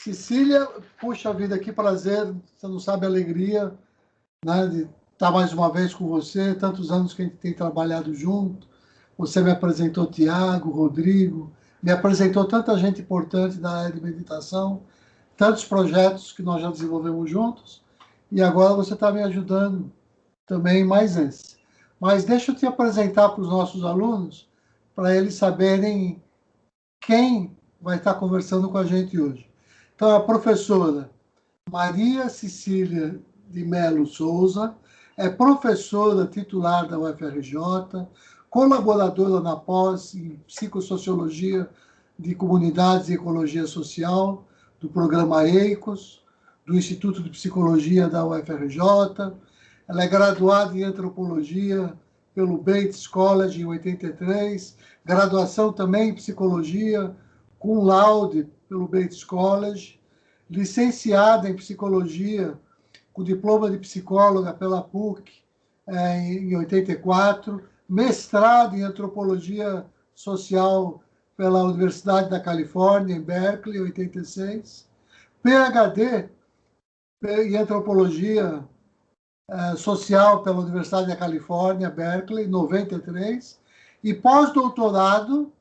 Cecília, puxa vida, que prazer, você não sabe a alegria, né, de estar mais uma vez com você, tantos anos que a gente tem trabalhado junto. Você me apresentou Tiago, Rodrigo, me apresentou tanta gente importante da área de meditação, tantos projetos que nós já desenvolvemos juntos, e agora você está me ajudando também mais esse. Mas deixa eu te apresentar para os nossos alunos, para eles saberem quem vai estar conversando com a gente hoje. Então, a professora Maria Cecília de Melo Souza é professora titular da UFRJ, colaboradora na pós em Psicossociologia de Comunidades e Ecologia Social, do programa EICOS, do Instituto de Psicologia da UFRJ. Ela é graduada em Antropologia pelo Bates College em 83, graduação também em Psicologia, cum laude pelo Bates College, licenciada em Psicologia, com diploma de psicóloga pela PUC em 84, mestrado em Antropologia Social pela Universidade da Califórnia, em Berkeley, em 86, PhD em Antropologia Social pela Universidade da Califórnia, Berkeley, em 93, e pós-doutorado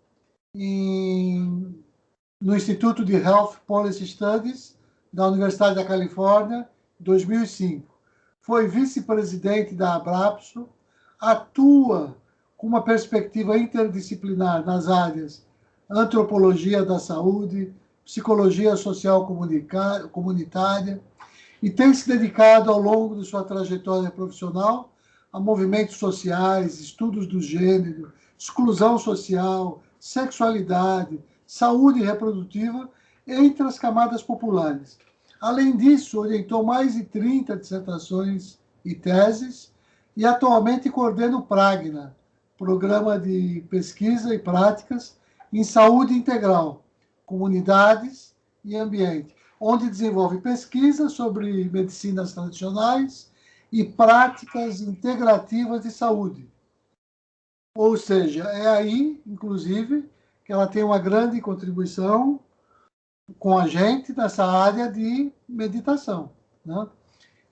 no Instituto de Health Policy Studies da Universidade da Califórnia, em 2005. Foi vice-presidente da Abrapso, atua com uma perspectiva interdisciplinar nas áreas antropologia da saúde, psicologia social comunitária, e tem se dedicado ao longo de sua trajetória profissional a movimentos sociais, estudos do gênero, exclusão social, sexualidade, saúde reprodutiva, entre as camadas populares. Além disso, orientou mais de 30 dissertações e teses e atualmente coordena o PRAGNA, Programa de Pesquisa e Práticas em Saúde Integral, Comunidades e Ambiente, onde desenvolve pesquisa sobre medicinas tradicionais e práticas integrativas de saúde. Ou seja, é aí, inclusive, que ela tem uma grande contribuição com a gente nessa área de meditação, né?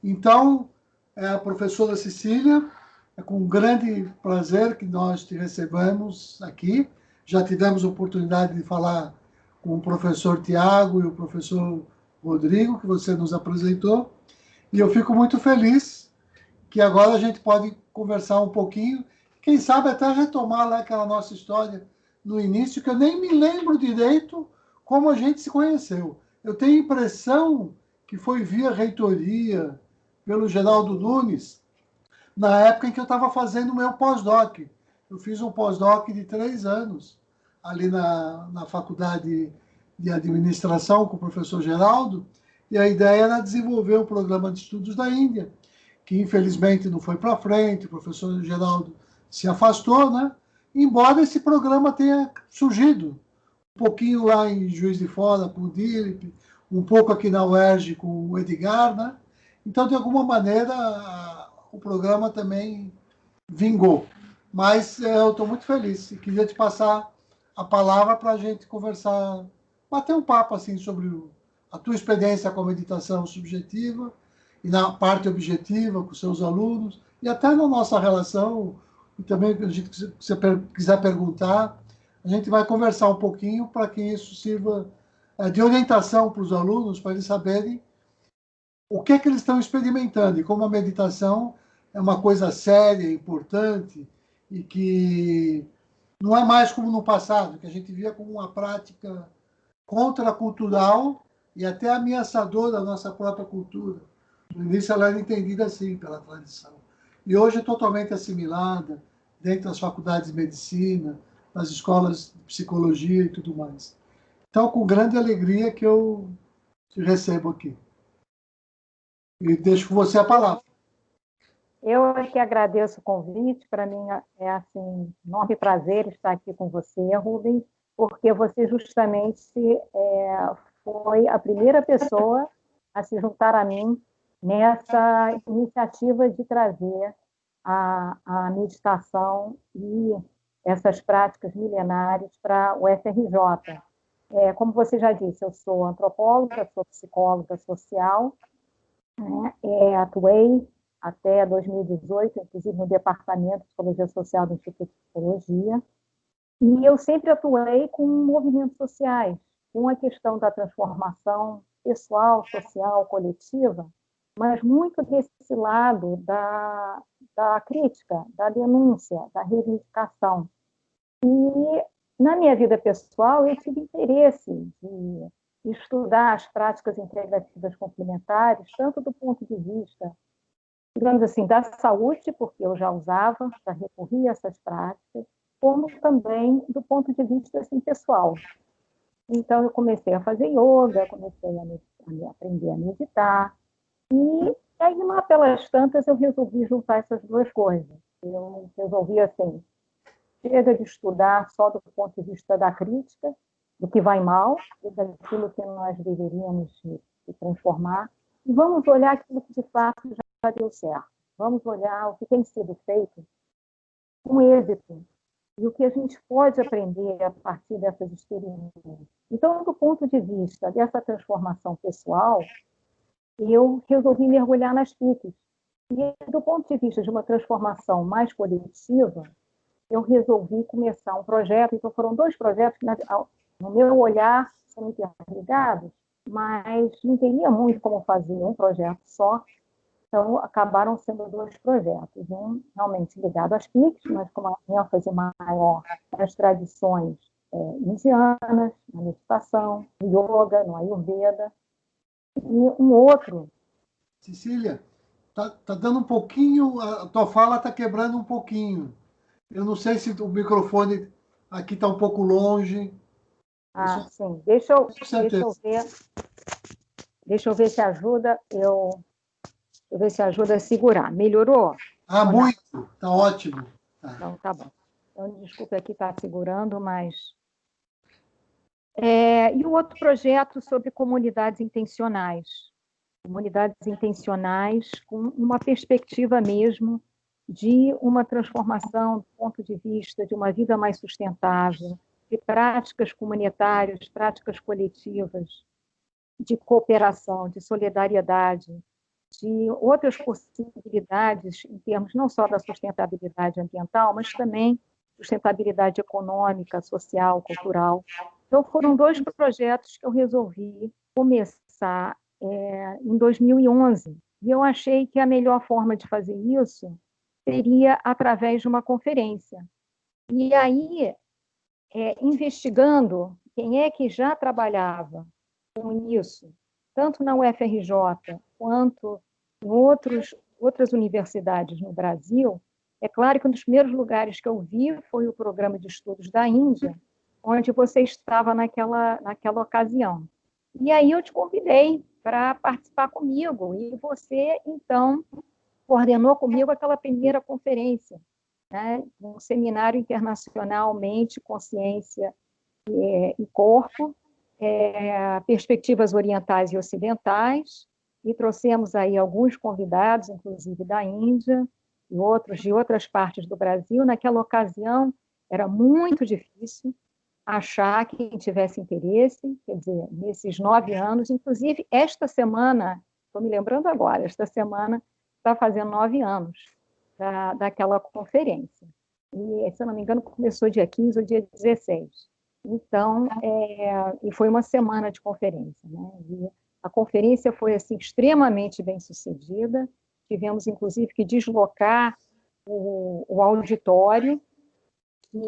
Então, a professora Cecília, é com grande prazer que nós te recebemos aqui. Já tivemos a oportunidade de falar com o professor Tiago e o professor Rodrigo, que você nos apresentou, e eu fico muito feliz que agora a gente pode conversar um pouquinho, quem sabe até retomar lá aquela nossa história no início, que eu nem me lembro direito como a gente se conheceu. Eu tenho a impressão que foi via reitoria, pelo Geraldo Nunes, na época em que eu estava fazendo o meu pós-doc. Eu fiz um pós-doc de 3 anos, ali na faculdade de administração com o professor Geraldo, e a ideia era desenvolver um programa de estudos da Índia, que infelizmente não foi para frente, o professor Geraldo se afastou, né? Embora esse programa tenha surgido um pouquinho lá em Juiz de Fora com o Dilip, um pouco aqui na UERJ com o Edgar, né? Então, de alguma maneira, o programa também vingou. Mas eu estou muito feliz e queria te passar a palavra para a gente conversar, bater um papo assim sobre a tua experiência com a meditação subjetiva e na parte objetiva com seus alunos e até na nossa relação. E também, se você quiser perguntar, a gente vai conversar um pouquinho para que isso sirva de orientação para os alunos, para eles saberem o que é que eles estão experimentando e como a meditação é uma coisa séria, importante e que não é mais como no passado, que a gente via como uma prática contracultural e até ameaçadora da nossa própria cultura. No início ela era entendida assim pela tradição. E hoje é totalmente assimilada dentro das faculdades de medicina, nas escolas de psicologia e tudo mais. Então, com grande alegria que eu te recebo aqui. E deixo com você a palavra. Eu é que agradeço o convite. Para mim é assim, um enorme prazer estar aqui com você, Rubens, porque você justamente foi a primeira pessoa a se juntar a mim nessa iniciativa de trazer a meditação e essas práticas milenares para o UFRJ. Como você já disse, eu sou antropóloga, sou psicóloga social, né? Atuei até 2018, inclusive no Departamento de Psicologia Social do Instituto de Psicologia, e eu sempre atuei com movimentos sociais, com a questão da transformação pessoal, social, coletiva, mas muito desse lado da crítica, da denúncia, da reivindicação. E na minha vida pessoal, eu tive interesse de estudar as práticas integrativas complementares, tanto do ponto de vista, digamos assim, da saúde, porque eu já usava, já recorria a essas práticas, como também do ponto de vista assim, pessoal. Então, eu comecei a fazer yoga, comecei a aprender a meditar, e aí, lá pelas tantas, eu resolvi juntar essas duas coisas. Eu resolvi, assim, chega de estudar só do ponto de vista da crítica, do que vai mal, e daquilo que nós deveríamos se transformar, e vamos olhar aquilo que, de fato, já deu certo. Vamos olhar o que tem sido feito com êxito, e o que a gente pode aprender a partir dessas experiências. Então, do ponto de vista dessa transformação pessoal, eu resolvi mergulhar nas PICs. E, do ponto de vista de uma transformação mais coletiva, eu resolvi começar um projeto. Então, foram dois projetos que, no meu olhar, são interligados, mas não teria muito como fazer um projeto só. Então, acabaram sendo dois projetos, um realmente ligado às PICs, mas com uma ênfase maior nas tradições indianas, na meditação, no yoga, no Ayurveda, e um outro. Cecília, tá dando um pouquinho, a tua fala está quebrando um pouquinho. Eu não sei se o microfone aqui está um pouco longe. Sim. Deixa eu ver se ajuda. Deixa eu ver se ajuda a segurar. Melhorou? Muito. Está ótimo. Então, tá bom. Então, desculpa aqui estar segurando, mas... E o outro projeto sobre comunidades intencionais. Comunidades intencionais com uma perspectiva mesmo de uma transformação do ponto de vista de uma vida mais sustentável, de práticas comunitárias, práticas coletivas, de cooperação, de solidariedade, de outras possibilidades em termos não só da sustentabilidade ambiental, mas também sustentabilidade econômica, social, cultural. Então, foram dois projetos que eu resolvi começar em 2011, e eu achei que a melhor forma de fazer isso seria através de uma conferência. E aí, investigando quem é que já trabalhava com isso, tanto na UFRJ quanto em outras universidades no Brasil, é claro que um dos primeiros lugares que eu vi foi o programa de estudos da Índia, onde você estava naquela ocasião. E aí eu te convidei para participar comigo, e você, então, coordenou comigo aquela primeira conferência, né, um seminário internacional Mente, Consciência e Corpo, perspectivas orientais e ocidentais, e trouxemos aí alguns convidados, inclusive da Índia, e outros de outras partes do Brasil. Naquela ocasião, era muito difícil achar quem tivesse interesse, quer dizer, nesses 9 anos, inclusive esta semana, estou me lembrando agora, esta semana está fazendo 9 anos daquela conferência. E, se eu não me engano, começou dia 15 ou dia 16. Então, e foi uma semana de conferência, né? E a conferência foi assim, extremamente bem sucedida, tivemos, inclusive, que deslocar o auditório, que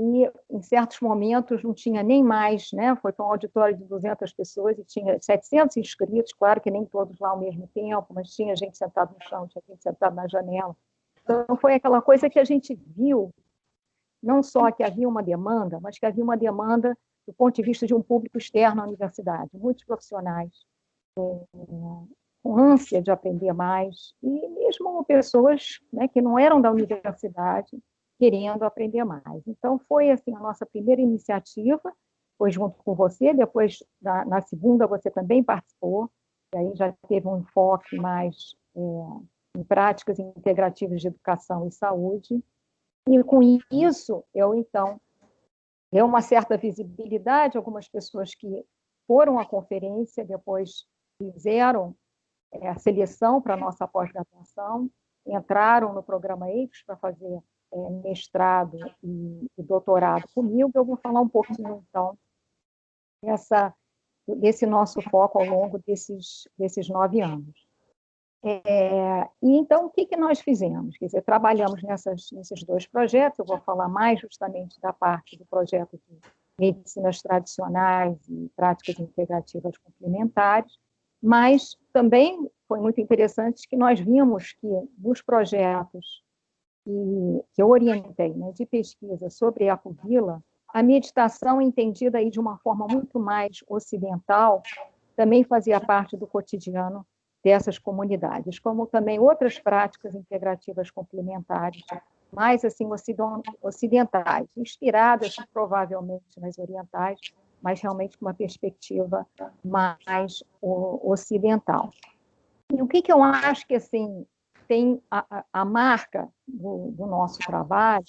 em certos momentos não tinha nem mais, né? Foi para um auditório de 200 pessoas e tinha 700 inscritos, claro que nem todos lá ao mesmo tempo, mas tinha gente sentada no chão, tinha gente sentada na janela. Então, foi aquela coisa que a gente viu, não só que havia uma demanda, mas que havia uma demanda do ponto de vista de um público externo à universidade, muitos profissionais com ânsia de aprender mais, e mesmo pessoas, né, que não eram da universidade, querendo aprender mais. Então, foi assim, a nossa primeira iniciativa, foi junto com você, depois, na segunda, você também participou, e aí já teve um enfoque mais em práticas integrativas de educação e saúde, e com isso, eu, então, deu uma certa visibilidade. Algumas pessoas que foram à conferência depois fizeram a seleção para a nossa pós-graduação, entraram no programa EIPS para fazer mestrado e doutorado comigo. Eu vou falar um pouquinho, então, desse nosso foco ao longo desses 9 anos. E então, o que nós fizemos? Quer dizer, trabalhamos nesses 2 projetos. Eu vou falar mais justamente da parte do projeto de medicinas tradicionais e práticas integrativas complementares, mas também foi muito interessante que nós vimos que nos projetos que eu orientei, né, de pesquisa sobre Ecovila, a meditação entendida aí de uma forma muito mais ocidental também fazia parte do cotidiano dessas comunidades, como também outras práticas integrativas complementares, mais assim ocidentais, inspiradas provavelmente nas orientais, mas realmente com uma perspectiva mais ocidental. E o que eu acho que assim tem a marca do nosso trabalho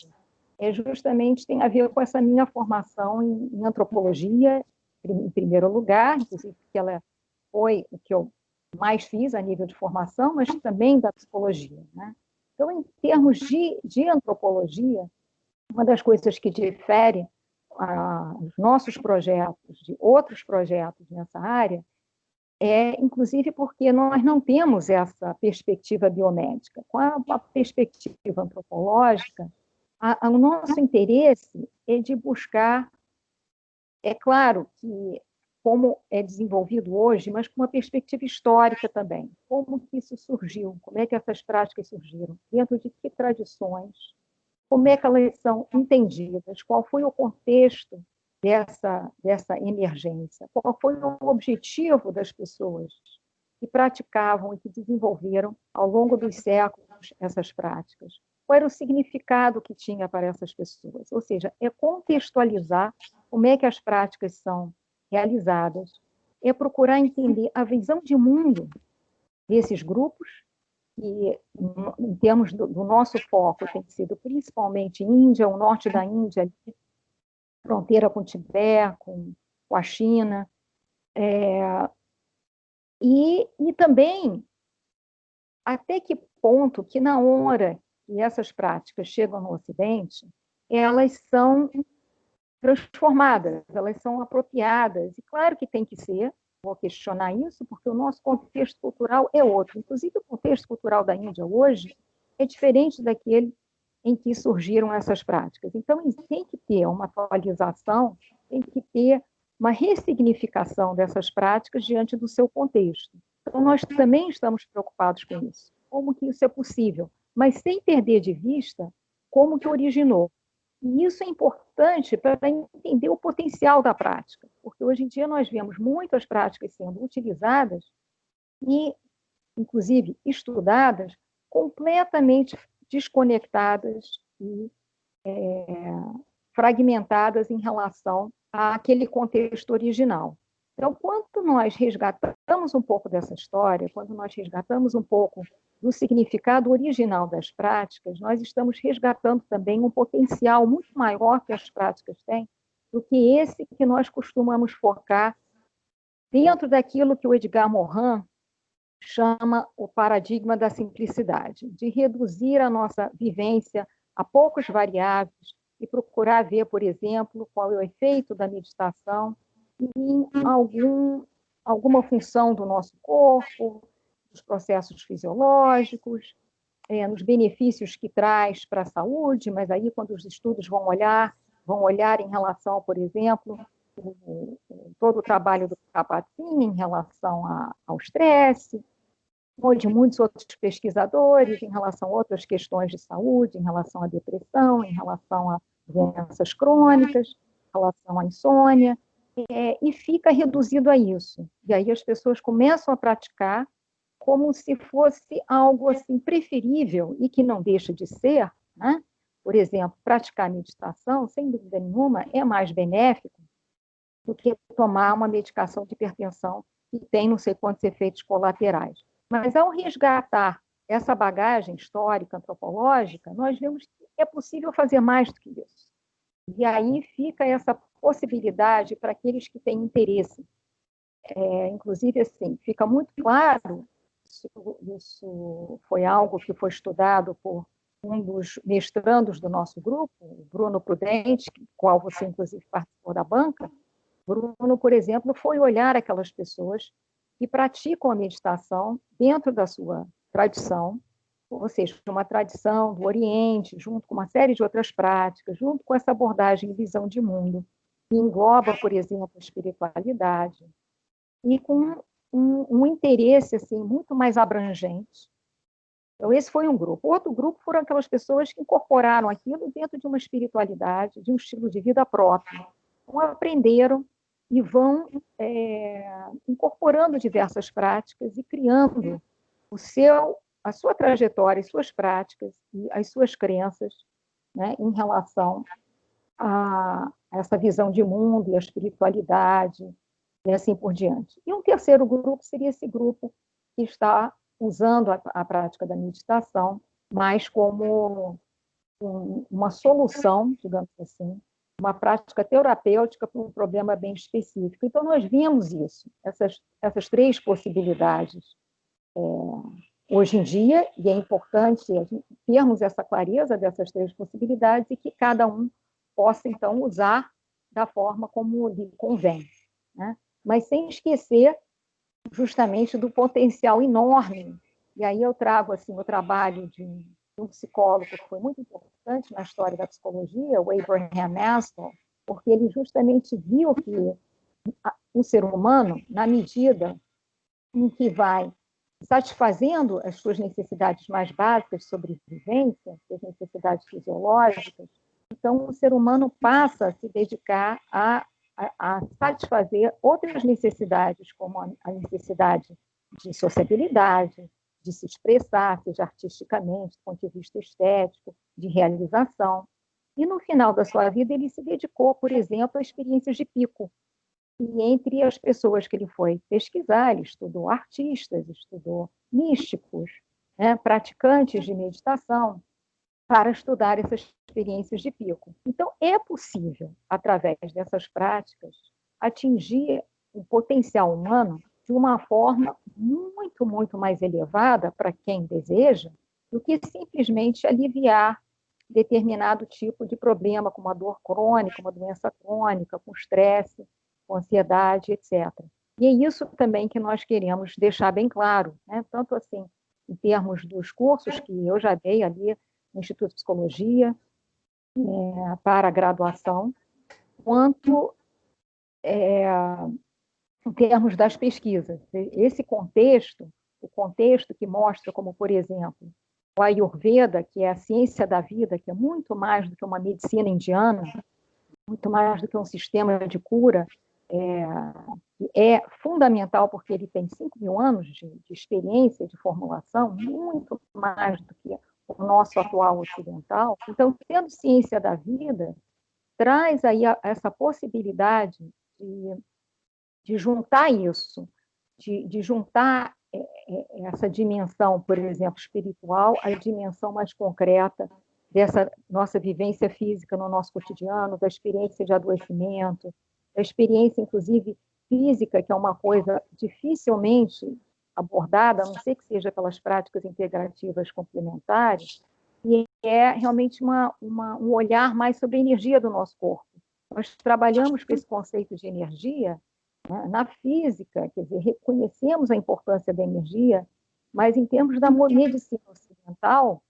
justamente tem a ver com essa minha formação em antropologia, em primeiro lugar, inclusive porque ela foi o que eu mais fiz a nível de formação, mas também da psicologia, né? Então, em termos de antropologia, uma das coisas que difere os nossos projetos de outros projetos nessa área inclusive, porque nós não temos essa perspectiva biomédica. Com a perspectiva antropológica, o nosso interesse é de buscar, é claro que como é desenvolvido hoje, mas com uma perspectiva histórica também. Como que isso surgiu? Como é que essas práticas surgiram? Dentro de que tradições? Como é que elas são entendidas? Qual foi o contexto dessa emergência? Qual foi o objetivo das pessoas que praticavam e que desenvolveram ao longo dos séculos essas práticas? Qual era o significado que tinha para essas pessoas? Ou seja, é contextualizar como é que as práticas são realizadas, é procurar entender a visão de mundo desses grupos, que, em termos do nosso foco, tem sido principalmente Índia, o norte da Índia, fronteira com o Tibete, com a China, e também até que ponto que na hora que essas práticas chegam no Ocidente, elas são transformadas, elas são apropriadas. E claro que tem que ser, vou questionar isso, porque o nosso contexto cultural é outro. Inclusive, o contexto cultural da Índia hoje é diferente daquele em que surgiram essas práticas. Então, tem que ter uma atualização, tem que ter uma ressignificação dessas práticas diante do seu contexto. Então, nós também estamos preocupados com isso. Como que isso é possível? Mas sem perder de vista como que originou. E isso é importante para entender o potencial da prática, porque hoje em dia nós vemos muitas práticas sendo utilizadas e, inclusive, estudadas completamente desconectadas e fragmentadas em relação àquele contexto original. Então, quando nós resgatamos um pouco dessa história, quando nós resgatamos um pouco do significado original das práticas, nós estamos resgatando também um potencial muito maior que as práticas têm do que esse que nós costumamos focar dentro daquilo que o Edgar Morin chama o paradigma da simplicidade, de reduzir a nossa vivência a poucas variáveis e procurar ver, por exemplo, qual é o efeito da meditação em alguma função do nosso corpo, dos processos fisiológicos, nos benefícios que traz para a saúde, mas aí quando os estudos vão olhar em relação, por exemplo, todo o trabalho do Kabat-Zinn em relação ao estresse, ou de muitos outros pesquisadores em relação a outras questões de saúde, em relação à depressão, em relação a doenças crônicas, em relação à insônia, e fica reduzido a isso. E aí as pessoas começam a praticar como se fosse algo assim preferível e que não deixa de ser, né? Por exemplo, praticar meditação, sem dúvida nenhuma, é mais benéfico do que tomar uma medicação de hipertensão que tem não sei quantos efeitos colaterais. Mas ao resgatar essa bagagem histórica, antropológica, nós vemos que é possível fazer mais do que isso. E aí fica essa possibilidade para aqueles que têm interesse. Inclusive, assim, fica muito claro, isso foi algo que foi estudado por um dos mestrandos do nosso grupo, o Bruno Prudente, qual você, inclusive, participou da banca. Bruno, por exemplo, foi olhar aquelas pessoas que praticam a meditação dentro da sua tradição, ou seja, uma tradição do Oriente, junto com uma série de outras práticas, junto com essa abordagem e visão de mundo, que engloba, por exemplo, a espiritualidade, e com um interesse assim, muito mais abrangente. Então, esse foi um grupo. Outro grupo foram aquelas pessoas que incorporaram aquilo dentro de uma espiritualidade, de um estilo de vida próprio. Então, aprenderam e vão incorporando diversas práticas e criando a sua trajetória, as suas práticas e as suas crenças, né, em relação a essa visão de mundo e a espiritualidade, e assim por diante. E um terceiro grupo seria esse grupo que está usando a prática da meditação mais como uma solução, digamos assim, uma prática terapêutica para um problema bem específico. Então, nós vimos isso, essas três possibilidades hoje em dia, e é importante termos essa clareza dessas três possibilidades e que cada um possa, então, usar da forma como lhe convém, né? Mas sem esquecer justamente do potencial enorme. E aí eu trago assim, o trabalho de um psicólogo que foi muito importante na história da psicologia, o Abraham Maslow, porque ele justamente viu que o ser humano, na medida em que vai satisfazendo as suas necessidades mais básicas de sobrevivência, as necessidades fisiológicas, então o ser humano passa a se dedicar a satisfazer outras necessidades, como a necessidade de sociabilidade, de se expressar, seja artisticamente, do ponto de vista estético, de realização. E no final da sua vida ele se dedicou, por exemplo, a experiências de pico. E entre as pessoas que ele foi pesquisar, ele estudou artistas, estudou místicos, né, praticantes de meditação, para estudar essas experiências de pico. Então, é possível, através dessas práticas, atingir o potencial humano de uma forma muito, muito mais elevada para quem deseja, do que simplesmente aliviar determinado tipo de problema, como a dor crônica, uma doença crônica, com estresse, com ansiedade, etc. E é isso também que nós queremos deixar bem claro, né? Tanto assim, em termos dos cursos que eu já dei ali no Instituto de Psicologia, para a graduação, quanto em termos das pesquisas. Esse contexto, o contexto que mostra como, por exemplo, o Ayurveda, que é a ciência da vida, que é muito mais do que uma medicina indiana, muito mais do que um sistema de cura, é fundamental porque ele tem 5.000 anos de experiência, de formulação, muito mais do que o nosso atual ocidental. Então, tendo ciência da vida, traz aí essa possibilidade de juntar isso, de juntar essa dimensão, por exemplo, espiritual, à dimensão mais concreta dessa nossa vivência física no nosso cotidiano, da experiência de adoecimento, da experiência, inclusive, física, que é uma coisa dificilmente abordada, a não ser que seja pelas práticas integrativas complementares, e é realmente um olhar mais sobre a energia do nosso corpo. Nós trabalhamos com esse conceito de energia, né, na física, quer dizer, reconhecemos a importância da energia, mas em termos da medicina ocidental,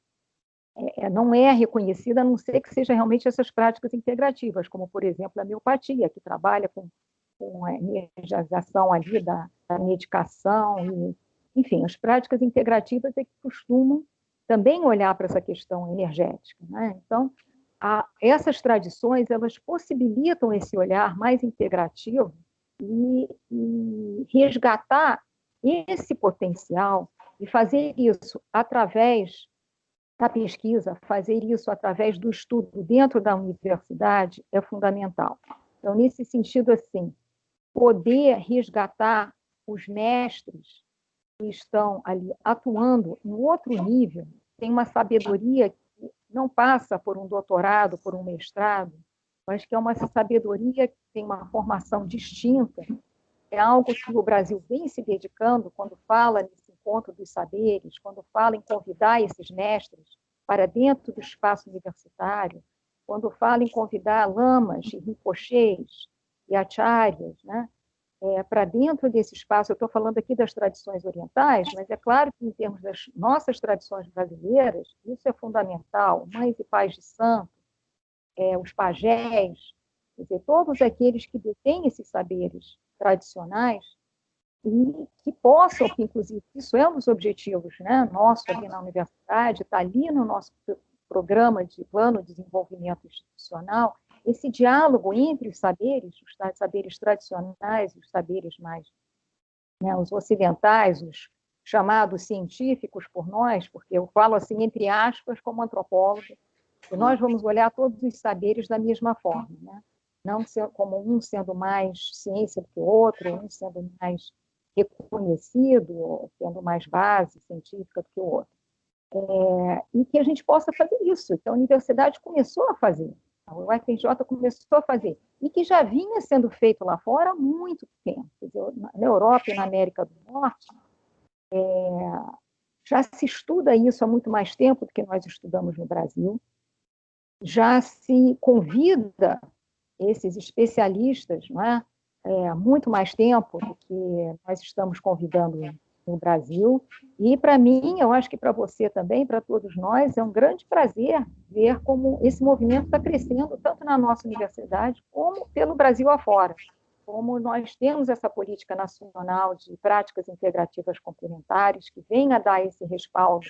não é reconhecida, a não ser que seja realmente essas práticas integrativas, como, por exemplo, a miopatia, que trabalha com a energização ali da medicação, e, enfim, as práticas integrativas é que costumam também olhar para essa questão energética, né? Então, essas tradições, elas possibilitam esse olhar mais integrativo e resgatar esse potencial e fazer isso através da pesquisa, fazer isso através do estudo dentro da universidade é fundamental. Então, nesse sentido, assim, poder resgatar os mestres que estão ali atuando em outro nível, tem uma sabedoria que não passa por um doutorado, por um mestrado, Eu acho que é uma sabedoria que tem uma formação distinta, é algo que o Brasil vem se dedicando quando fala nesse encontro dos saberes, quando fala em convidar esses mestres para dentro do espaço universitário, quando fala em convidar lamas e rinpochês e acharyas, né, para dentro desse espaço. Eu estou falando aqui das tradições orientais, mas é claro que em termos das nossas tradições brasileiras, isso é fundamental. Mães e pais de santo, os pajés, quer dizer, todos aqueles que detêm esses saberes tradicionais e que possam, que inclusive isso é um dos objetivos, né, nosso aqui na universidade, está ali no nosso programa de plano de desenvolvimento institucional, esse diálogo entre os saberes tradicionais e os saberes mais, né, os ocidentais, os chamados científicos por nós, porque eu falo assim entre aspas como antropóloga, e nós vamos olhar todos os saberes da mesma forma, né? Não como um sendo mais ciência do que o outro, um sendo mais reconhecido, tendo mais base científica do que o outro. E que a gente possa fazer isso, que a universidade começou a fazer, a UFRJ começou a fazer, e que já vinha sendo feito lá fora há muito tempo. Quer dizer, na Europa e na América do Norte, já se estuda isso há muito mais tempo do que nós estudamos no Brasil, já se convida esses especialistas, não é? Muito mais tempo do que nós estamos convidando no Brasil. E, para mim, eu acho que para você também, para todos nós, é um grande prazer ver como esse movimento está crescendo, tanto na nossa universidade, como pelo Brasil afora. Como nós temos essa política nacional de práticas integrativas complementares, que vem a dar esse respaldo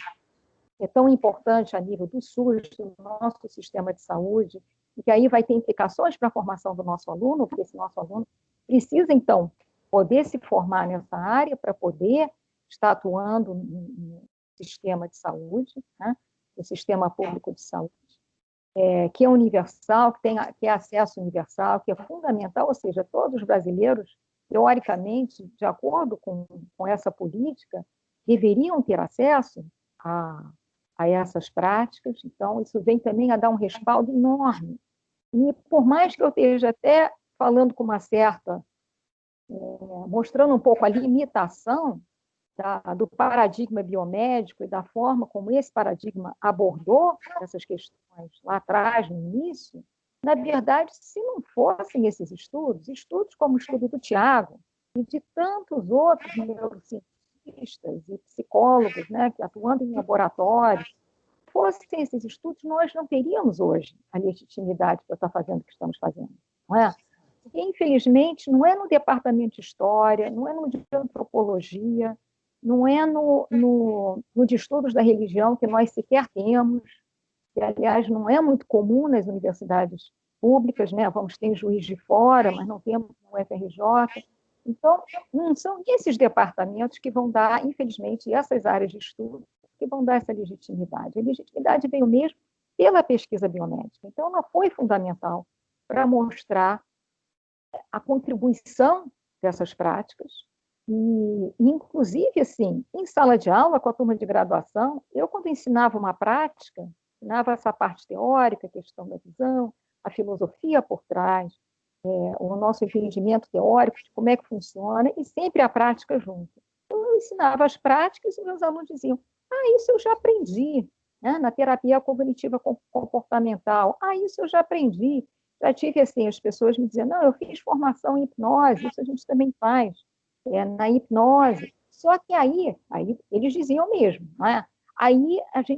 é tão importante a nível do SUS, do nosso sistema de saúde, e que aí vai ter implicações para a formação do nosso aluno, porque esse nosso aluno precisa, então, poder se formar nessa área para poder estar atuando no sistema de saúde, né? O sistema público de saúde, que é universal, que é acesso universal, que é fundamental, ou seja, todos os brasileiros, teoricamente, de acordo com essa política, deveriam ter acesso a essas práticas. Então, isso vem também a dar um respaldo enorme. E por mais que eu esteja até falando com uma certa, mostrando um pouco a limitação do paradigma biomédico e da forma como esse paradigma abordou essas questões lá atrás, no início, na verdade, se não fossem esses estudos como o estudo do Tiago e de tantos outros neurocientistas e psicólogos, né, que atuando em laboratórios, fossem esses estudos, nós não teríamos hoje a legitimidade para estar fazendo o que estamos fazendo, não é? Porque, infelizmente, não é no departamento de História, não é no de Antropologia, não é no de Estudos da Religião, que nós sequer temos, que, aliás, não é muito comum nas universidades públicas, né? Vamos ter Juiz de Fora, mas não temos no UFRJ. Então, não são esses departamentos que vão dar, infelizmente, essas áreas de estudo, que vão dar essa legitimidade. A legitimidade veio mesmo pela pesquisa biomédica. Então, ela foi fundamental para mostrar a contribuição dessas práticas e, inclusive, assim, em sala de aula, com a turma de graduação, eu, quando ensinava uma prática, ensinava essa parte teórica, a questão da visão, a filosofia por trás, o nosso entendimento teórico de como é que funciona, e sempre a prática junto. Eu ensinava as práticas e meus alunos diziam, isso eu já aprendi, né? Na terapia cognitiva comportamental, isso eu já aprendi. Já tive, assim, as pessoas me dizendo, não, eu fiz formação em hipnose, isso a gente também faz, na hipnose. Só que aí eles diziam mesmo, não é?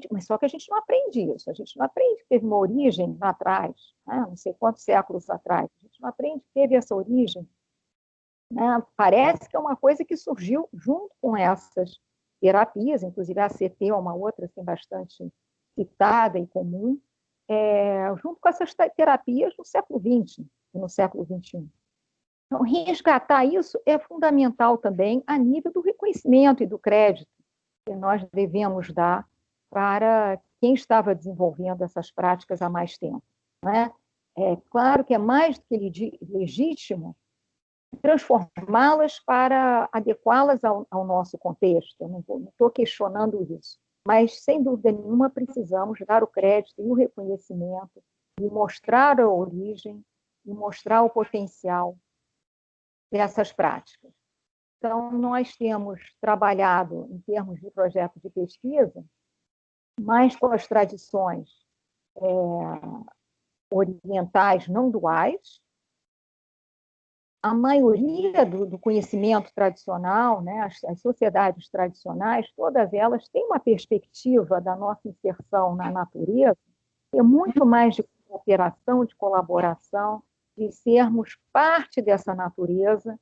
Mas só que a gente não aprende isso, a gente não aprende que teve uma origem lá atrás, né? Não sei quantos séculos atrás, a gente não aprende que teve essa origem, né? Parece que é uma coisa que surgiu junto com essas terapias, inclusive a ACT é uma outra assim, bastante citada e comum, junto com essas terapias no século XX e no século XXI. Então, resgatar isso é fundamental também a nível do reconhecimento e do crédito que nós devemos dar para quem estava desenvolvendo essas práticas há mais tempo. Não é? É claro que é mais do que legítimo transformá-las para adequá-las ao nosso contexto. Eu não estou questionando isso. Mas, sem dúvida nenhuma, precisamos dar o crédito e o reconhecimento e mostrar a origem e mostrar o potencial dessas práticas. Então, nós temos trabalhado, em termos de projeto de pesquisa, mais com as tradições orientais não duais. A maioria do conhecimento tradicional, né, as sociedades tradicionais, todas elas têm uma perspectiva da nossa inserção na natureza, é muito mais de cooperação, de colaboração, de sermos parte dessa natureza,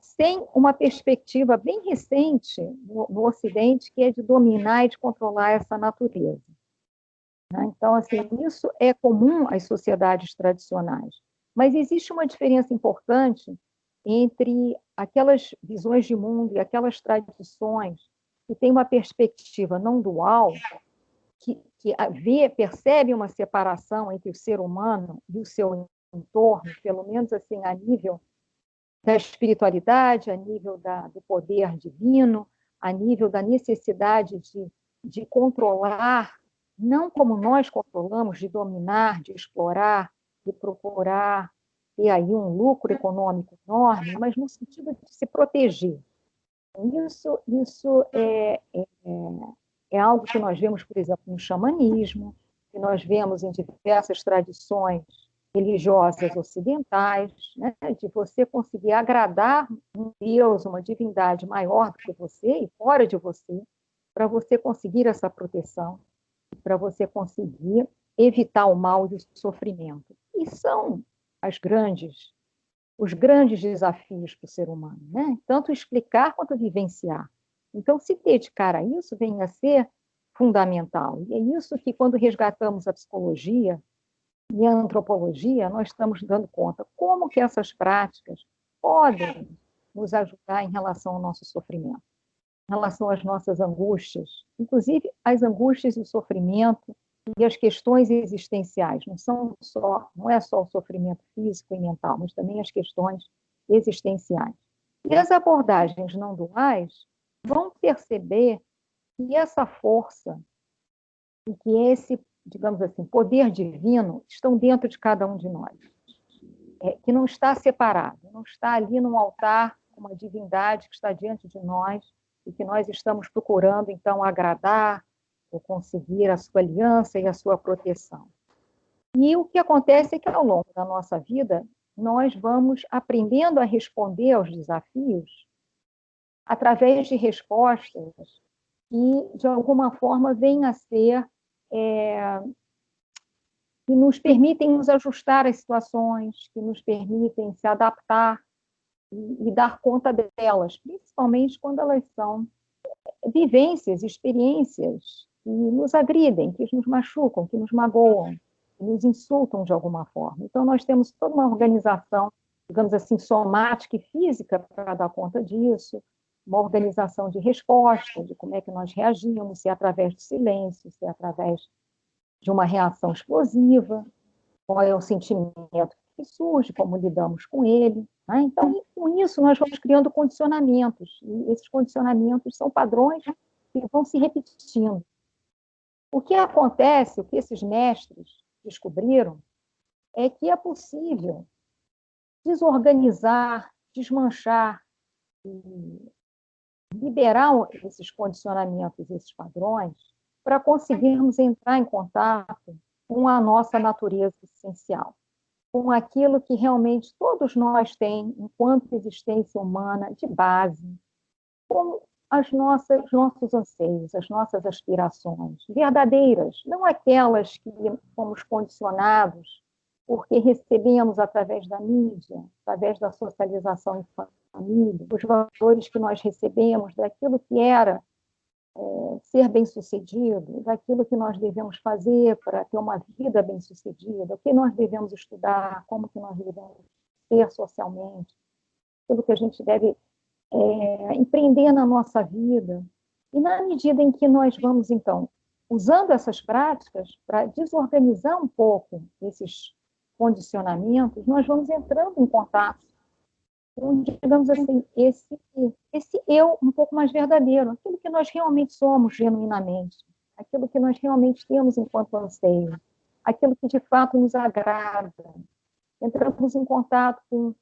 sem uma perspectiva bem recente no Ocidente, que é de dominar e de controlar essa natureza. Então, assim, isso é comum às sociedades tradicionais. Mas existe uma diferença importante entre aquelas visões de mundo e aquelas tradições que têm uma perspectiva não dual, que percebe uma separação entre o ser humano e o seu entorno, pelo menos assim a nível da espiritualidade, a nível do poder divino, a nível da necessidade de controlar, não como nós controlamos, de dominar, de explorar, de procurar ter aí um lucro econômico enorme, mas no sentido de se proteger. Isso é algo que nós vemos, por exemplo, no xamanismo, que nós vemos em diversas tradições religiosas ocidentais, né, de você conseguir agradar um Deus, uma divindade maior do que você e fora de você, para você conseguir essa proteção, para você conseguir evitar o mal e o sofrimento. E são os grandes desafios para o ser humano, né? Tanto explicar quanto vivenciar. Então, se dedicar a isso vem a ser fundamental. E é isso que, quando resgatamos a psicologia e a antropologia, nós estamos dando conta como que essas práticas podem nos ajudar em relação ao nosso sofrimento, em relação às nossas angústias, inclusive as angústias e o sofrimento e as questões existenciais. Não é só o sofrimento físico e mental, mas também as questões existenciais. E as abordagens não duais vão perceber que essa força e que esse, digamos assim, poder divino estão dentro de cada um de nós, que não está separado, não está ali num altar, uma divindade que está diante de nós e que nós estamos procurando, então, agradar ou conseguir a sua aliança e a sua proteção. E o que acontece é que, ao longo da nossa vida, nós vamos aprendendo a responder aos desafios através de respostas que, de alguma forma, vêm a ser que nos permitem nos ajustar às situações, que nos permitem se adaptar e dar conta delas, principalmente quando elas são vivências, experiências que nos agridem, que nos machucam, que nos magoam, que nos insultam de alguma forma. Então, nós temos toda uma organização, digamos assim, somática e física para dar conta disso, uma organização de resposta, de como é que nós reagimos, se é através do silêncio, se é através de uma reação explosiva, qual é o sentimento que surge, como lidamos com ele. Né? Então, com isso, nós vamos criando condicionamentos, e esses condicionamentos são padrões que vão se repetindo. O que acontece, o que esses mestres descobriram, é que é possível desorganizar, desmanchar, liberar esses condicionamentos, esses padrões, para conseguirmos entrar em contato com a nossa natureza essencial, com aquilo que realmente todos nós temos, enquanto existência humana, de base, com os nossos anseios, as nossas aspirações verdadeiras, não aquelas que fomos condicionados porque recebemos através da mídia, através da socialização em família, os valores que nós recebemos daquilo que era ser bem-sucedido, daquilo que nós devemos fazer para ter uma vida bem-sucedida, o que nós devemos estudar, como que nós devemos ser socialmente, aquilo que a gente deve empreender na nossa vida. E na medida em que nós vamos, então, usando essas práticas para desorganizar um pouco esses condicionamentos, nós vamos entrando em contato com, digamos assim, esse eu um pouco mais verdadeiro, aquilo que nós realmente somos genuinamente, aquilo que nós realmente temos enquanto anseio, aquilo que de fato nos agrada, entramos em contato com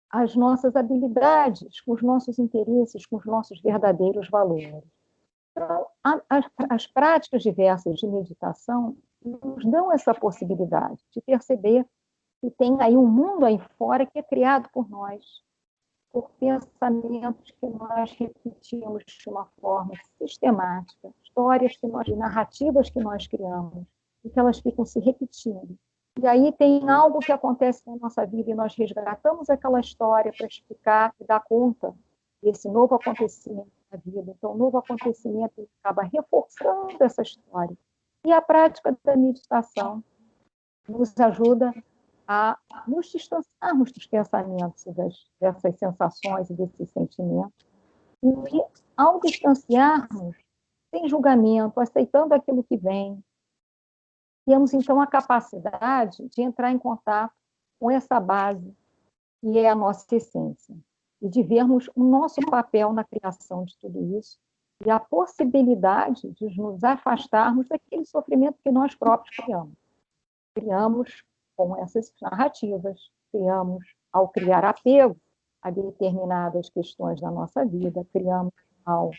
as nossas habilidades, com os nossos interesses, com os nossos verdadeiros valores. Então, as práticas diversas de meditação nos dão essa possibilidade de perceber que tem aí um mundo aí fora que é criado por nós, por pensamentos que nós repetimos de uma forma sistemática, histórias que nós, narrativas que nós criamos, e que elas ficam se repetindo. E aí tem algo que acontece na nossa vida e nós resgatamos aquela história para explicar e dar conta desse novo acontecimento na vida. Então, o novo acontecimento acaba reforçando essa história. E a prática da meditação nos ajuda a nos distanciarmos dos pensamentos, dessas sensações e desses sentimentos. E, ao distanciarmos, sem julgamento, aceitando aquilo que vem, temos, então, a capacidade de entrar em contato com essa base, que é a nossa essência, e de vermos o nosso papel na criação de tudo isso, e a possibilidade de nos afastarmos daquele sofrimento que nós próprios criamos. Criamos com essas narrativas, criamos ao criar apego a determinadas questões da nossa vida, criamos ao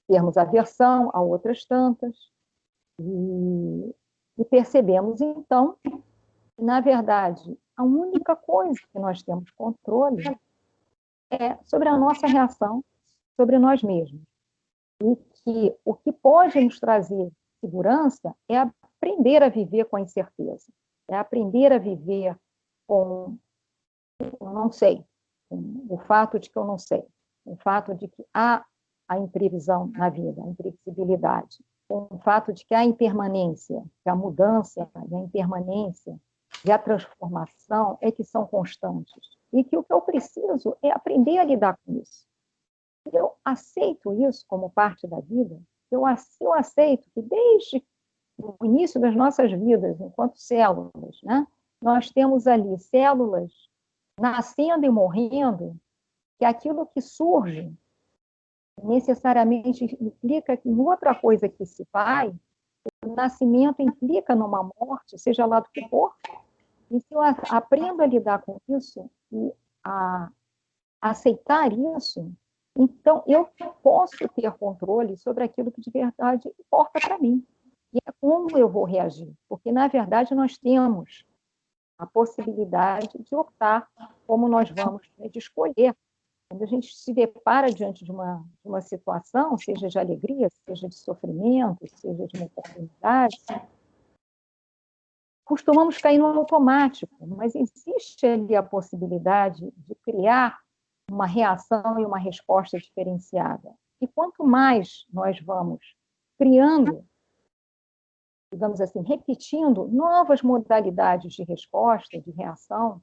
termos aversão a outras tantas, e percebemos, então, que, na verdade, a única coisa que nós temos controle é sobre a nossa reação, sobre nós mesmos. E que o que pode nos trazer segurança é aprender a viver com a incerteza, é aprender a viver com o não sei, com o fato de que eu não sei, o fato de que há a imprevisão na vida, a imprevisibilidade, com o fato de que há a impermanência, que a mudança e a impermanência e a transformação é que são constantes. E que o que eu preciso é aprender a lidar com isso. Eu aceito isso como parte da vida, eu aceito que desde o início das nossas vidas, enquanto células, né, nós temos ali células nascendo e morrendo, que aquilo que surge necessariamente implica que outra coisa que se vai, o nascimento implica numa morte, seja lá do que for, e se eu aprendo a lidar com isso e a aceitar isso, então eu posso ter controle sobre aquilo que de verdade importa para mim. E é como eu vou reagir, porque, na verdade, nós temos a possibilidade de optar como nós vamos, né, de escolher. Quando a gente se depara diante de uma situação, seja de alegria, seja de sofrimento, seja de uma oportunidade, costumamos cair no automático, mas existe ali a possibilidade de criar uma reação e uma resposta diferenciada. E quanto mais nós vamos criando, digamos assim, repetindo novas modalidades de resposta, de reação,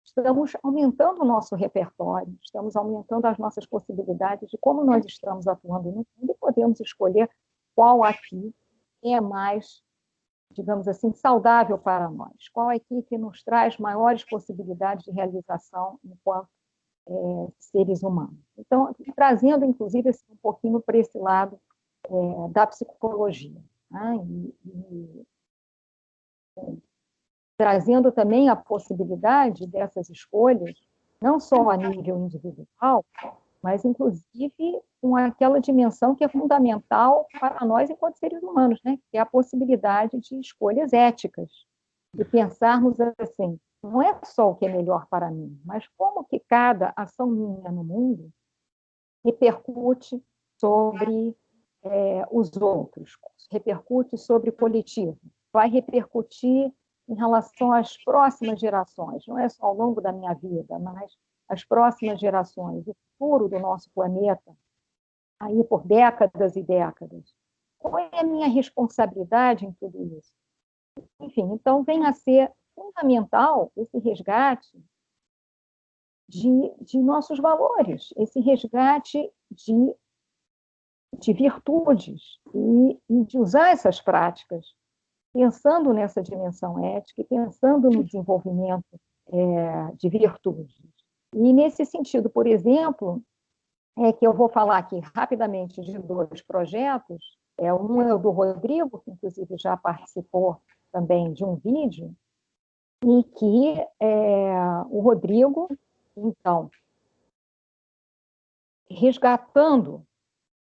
estamos aumentando o nosso repertório, estamos aumentando as nossas possibilidades de como nós estamos atuando no mundo e podemos escolher qual aqui é mais, digamos assim, saudável para nós, qual aqui que nos traz maiores possibilidades de realização enquanto seres humanos. Então, trazendo, inclusive, assim, um pouquinho para esse lado da psicologia, né? Trazendo também a possibilidade dessas escolhas, não só a nível individual, mas, inclusive, com aquela dimensão que é fundamental para nós enquanto seres humanos, né? Que é a possibilidade de escolhas éticas, de pensarmos assim, não é só o que é melhor para mim, mas como que cada ação minha no mundo repercute sobre os outros, repercute sobre o coletivo, vai repercutir em relação às próximas gerações, não é só ao longo da minha vida, mas as próximas gerações, o futuro do nosso planeta, aí por décadas e décadas. Qual é a minha responsabilidade em tudo isso? Enfim, então vem a ser fundamental esse resgate de nossos valores, esse resgate de virtudes e de usar essas práticas pensando nessa dimensão ética e pensando no desenvolvimento de virtudes. E, nesse sentido, por exemplo, que eu vou falar aqui rapidamente de 2 projetos, Um é o do Rodrigo, que inclusive já participou também de um vídeo, em que o Rodrigo, então, resgatando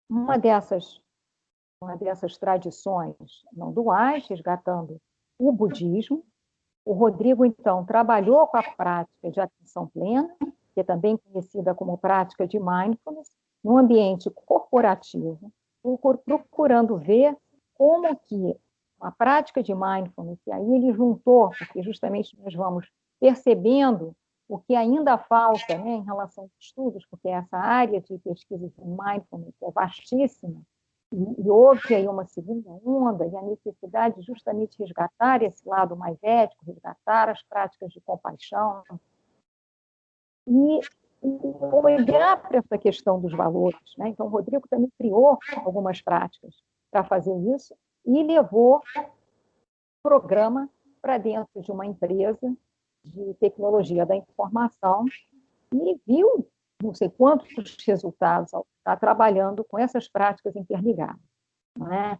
uma dessas tradições não duais, resgatando o budismo. O Rodrigo, então, trabalhou com a prática de atenção plena, que é também conhecida como prática de mindfulness, no ambiente corporativo, procurando ver como que a prática de mindfulness, e aí ele juntou, porque justamente nós vamos percebendo o que ainda falta, né, em relação aos estudos, porque essa área de pesquisa de mindfulness é vastíssima, e houve aí uma segunda onda, e a necessidade de justamente resgatar esse lado mais ético, resgatar as práticas de compaixão, e olhar para essa questão dos valores. Né? Então, o Rodrigo também criou algumas práticas para fazer isso, e levou o programa para dentro de uma empresa de tecnologia da informação, e viu não sei quantos resultados ao estar trabalhando com essas práticas interligadas. Né?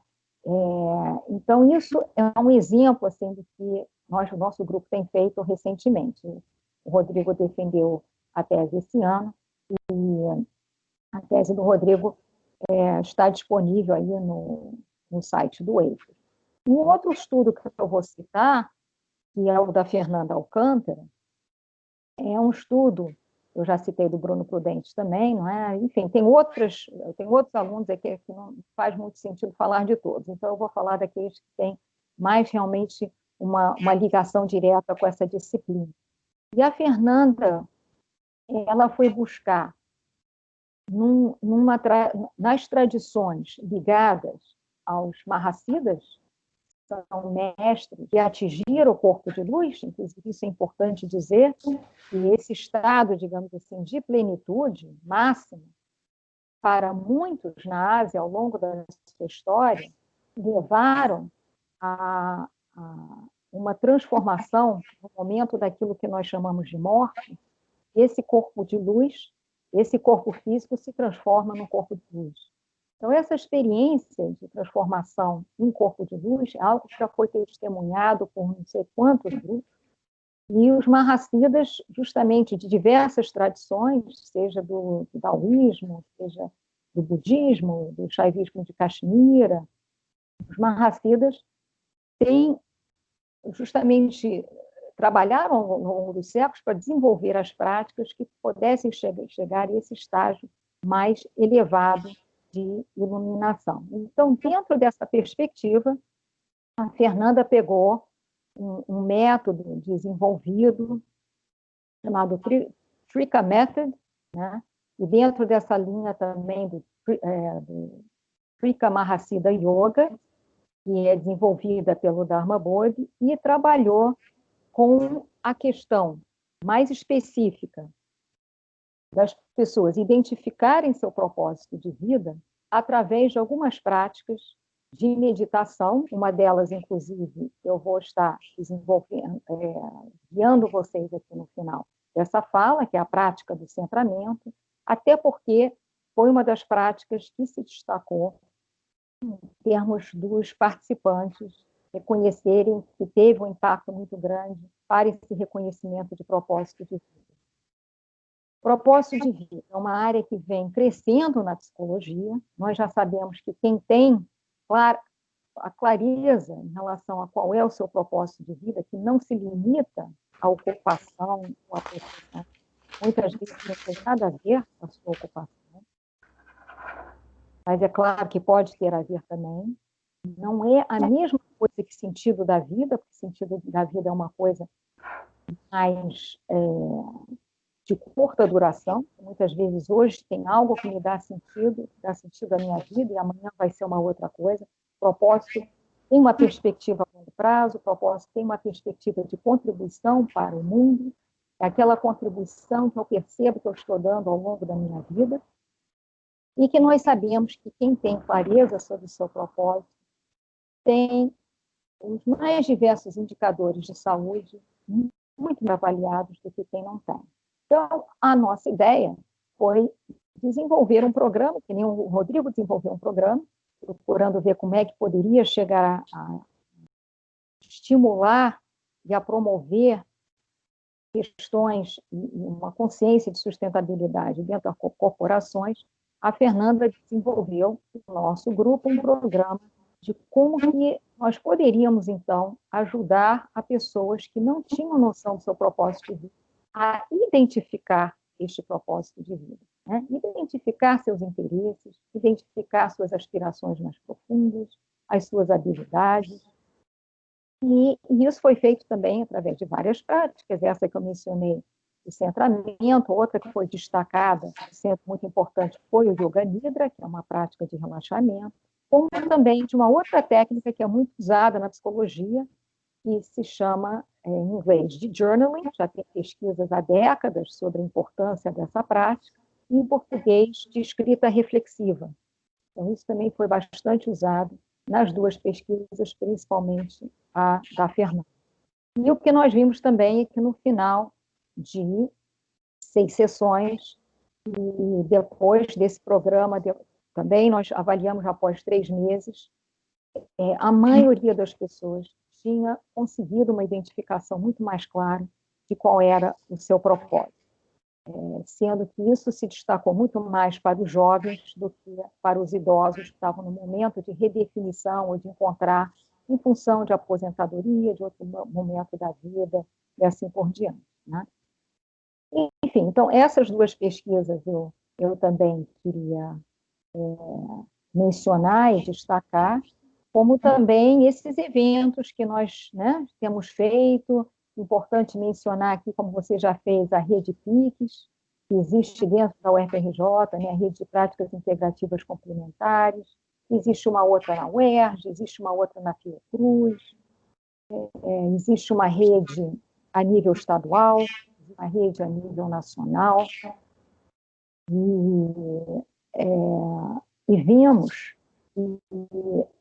Então, isso é um exemplo assim, do que o nosso grupo tem feito recentemente. O Rodrigo defendeu a tese esse ano, e a tese do Rodrigo está disponível aí no site do EIFES. E um outro estudo que eu vou citar, que é o da Fernanda Alcântara, é um estudo, eu já citei do Bruno Prudente também, não é? Enfim, tem outros alunos aqui que não faz muito sentido falar de todos, então eu vou falar daqueles que têm mais realmente uma ligação direta com essa disciplina. E a Fernanda, ela foi buscar nas tradições ligadas aos Mahasiddhas, são mestres que atingiram o corpo de luz, inclusive isso é importante dizer, que esse estado, digamos assim, de plenitude máxima, para muitos na Ásia, ao longo da sua história, levaram a uma transformação no momento daquilo que nós chamamos de morte. Esse corpo de luz, esse corpo físico se transforma num corpo de luz. Então, essa experiência de transformação em corpo de luz é algo que já foi testemunhado por não sei quantos grupos, e os Mahasiddhas, justamente de diversas tradições, seja do taoísmo, seja do budismo, do shaivismo de Caxemira, os Mahasiddhas têm justamente trabalharam ao longo dos séculos para desenvolver as práticas que pudessem chegar a esse estágio mais elevado de iluminação. Então, dentro dessa perspectiva, a Fernanda pegou um método desenvolvido chamado Trika Method, né? E dentro dessa linha também do Trika Mahasiddha Yoga, que é desenvolvida pelo Dharma Bodhi, e trabalhou com a questão mais específica das pessoas identificarem seu propósito de vida através de algumas práticas de meditação, uma delas, inclusive, eu vou estar desenvolvendo, guiando vocês aqui no final dessa fala, que é a prática do centramento, até porque foi uma das práticas que se destacou em termos dos participantes reconhecerem que teve um impacto muito grande para esse reconhecimento de propósito de vida. Propósito de vida é uma área que vem crescendo na psicologia. Nós já sabemos que quem tem a clareza em relação a qual é o seu propósito de vida, que não se limita à ocupação ou à profissão, muitas vezes não tem nada a ver com a sua ocupação, mas é claro que pode ter a ver também. Não é a mesma coisa que sentido da vida, porque sentido da vida é uma coisa mais de curta duração. Muitas vezes hoje tem algo que me dá sentido à minha vida, e amanhã vai ser uma outra coisa. O propósito tem uma perspectiva a longo prazo, o propósito tem uma perspectiva de contribuição para o mundo, é aquela contribuição que eu percebo que eu estou dando ao longo da minha vida, e que nós sabemos que quem tem clareza sobre o seu propósito tem os mais diversos indicadores de saúde muito mais avaliados do que quem não tem. Então, a nossa ideia foi desenvolver um programa, que nem o Rodrigo desenvolveu um programa, procurando ver como é que poderia chegar a estimular e a promover questões e uma consciência de sustentabilidade dentro das corporações, a Fernanda desenvolveu no nosso grupo um programa de como que nós poderíamos, então, ajudar a pessoas que não tinham noção do seu propósito de vida a identificar este propósito de vida, né? Identificar seus interesses, identificar suas aspirações mais profundas, as suas habilidades. E isso foi feito também através de várias práticas, essa que eu mencionei, o centramento, outra que foi destacada, sendo muito importante, foi o Yoga Nidra, que é uma prática de relaxamento, como também de uma outra técnica que é muito usada na psicologia, que se chama, em inglês, de journaling, já tem pesquisas há décadas sobre a importância dessa prática, e em português, de escrita reflexiva. Então, isso também foi bastante usado nas duas pesquisas, principalmente a da Fernanda. E o que nós vimos também é que no final de 6 sessões, e depois desse programa, também nós avaliamos após 3 meses, a maioria das pessoas tinha conseguido uma identificação muito mais clara de qual era o seu propósito, sendo que isso se destacou muito mais para os jovens do que para os idosos que estavam no momento de redefinição ou de encontrar em função de aposentadoria, de outro momento da vida, e assim por diante, né? Enfim, então, essas duas pesquisas eu também queria mencionar e destacar, como também esses eventos que nós, né, temos feito. Importante mencionar aqui, como você já fez, a Rede PICs, que existe dentro da UFRJ, né, a Rede de Práticas Integrativas Complementares. Existe uma outra na UERJ, existe uma outra na Fiocruz, existe uma rede a nível estadual, uma rede a nível nacional. E vimos,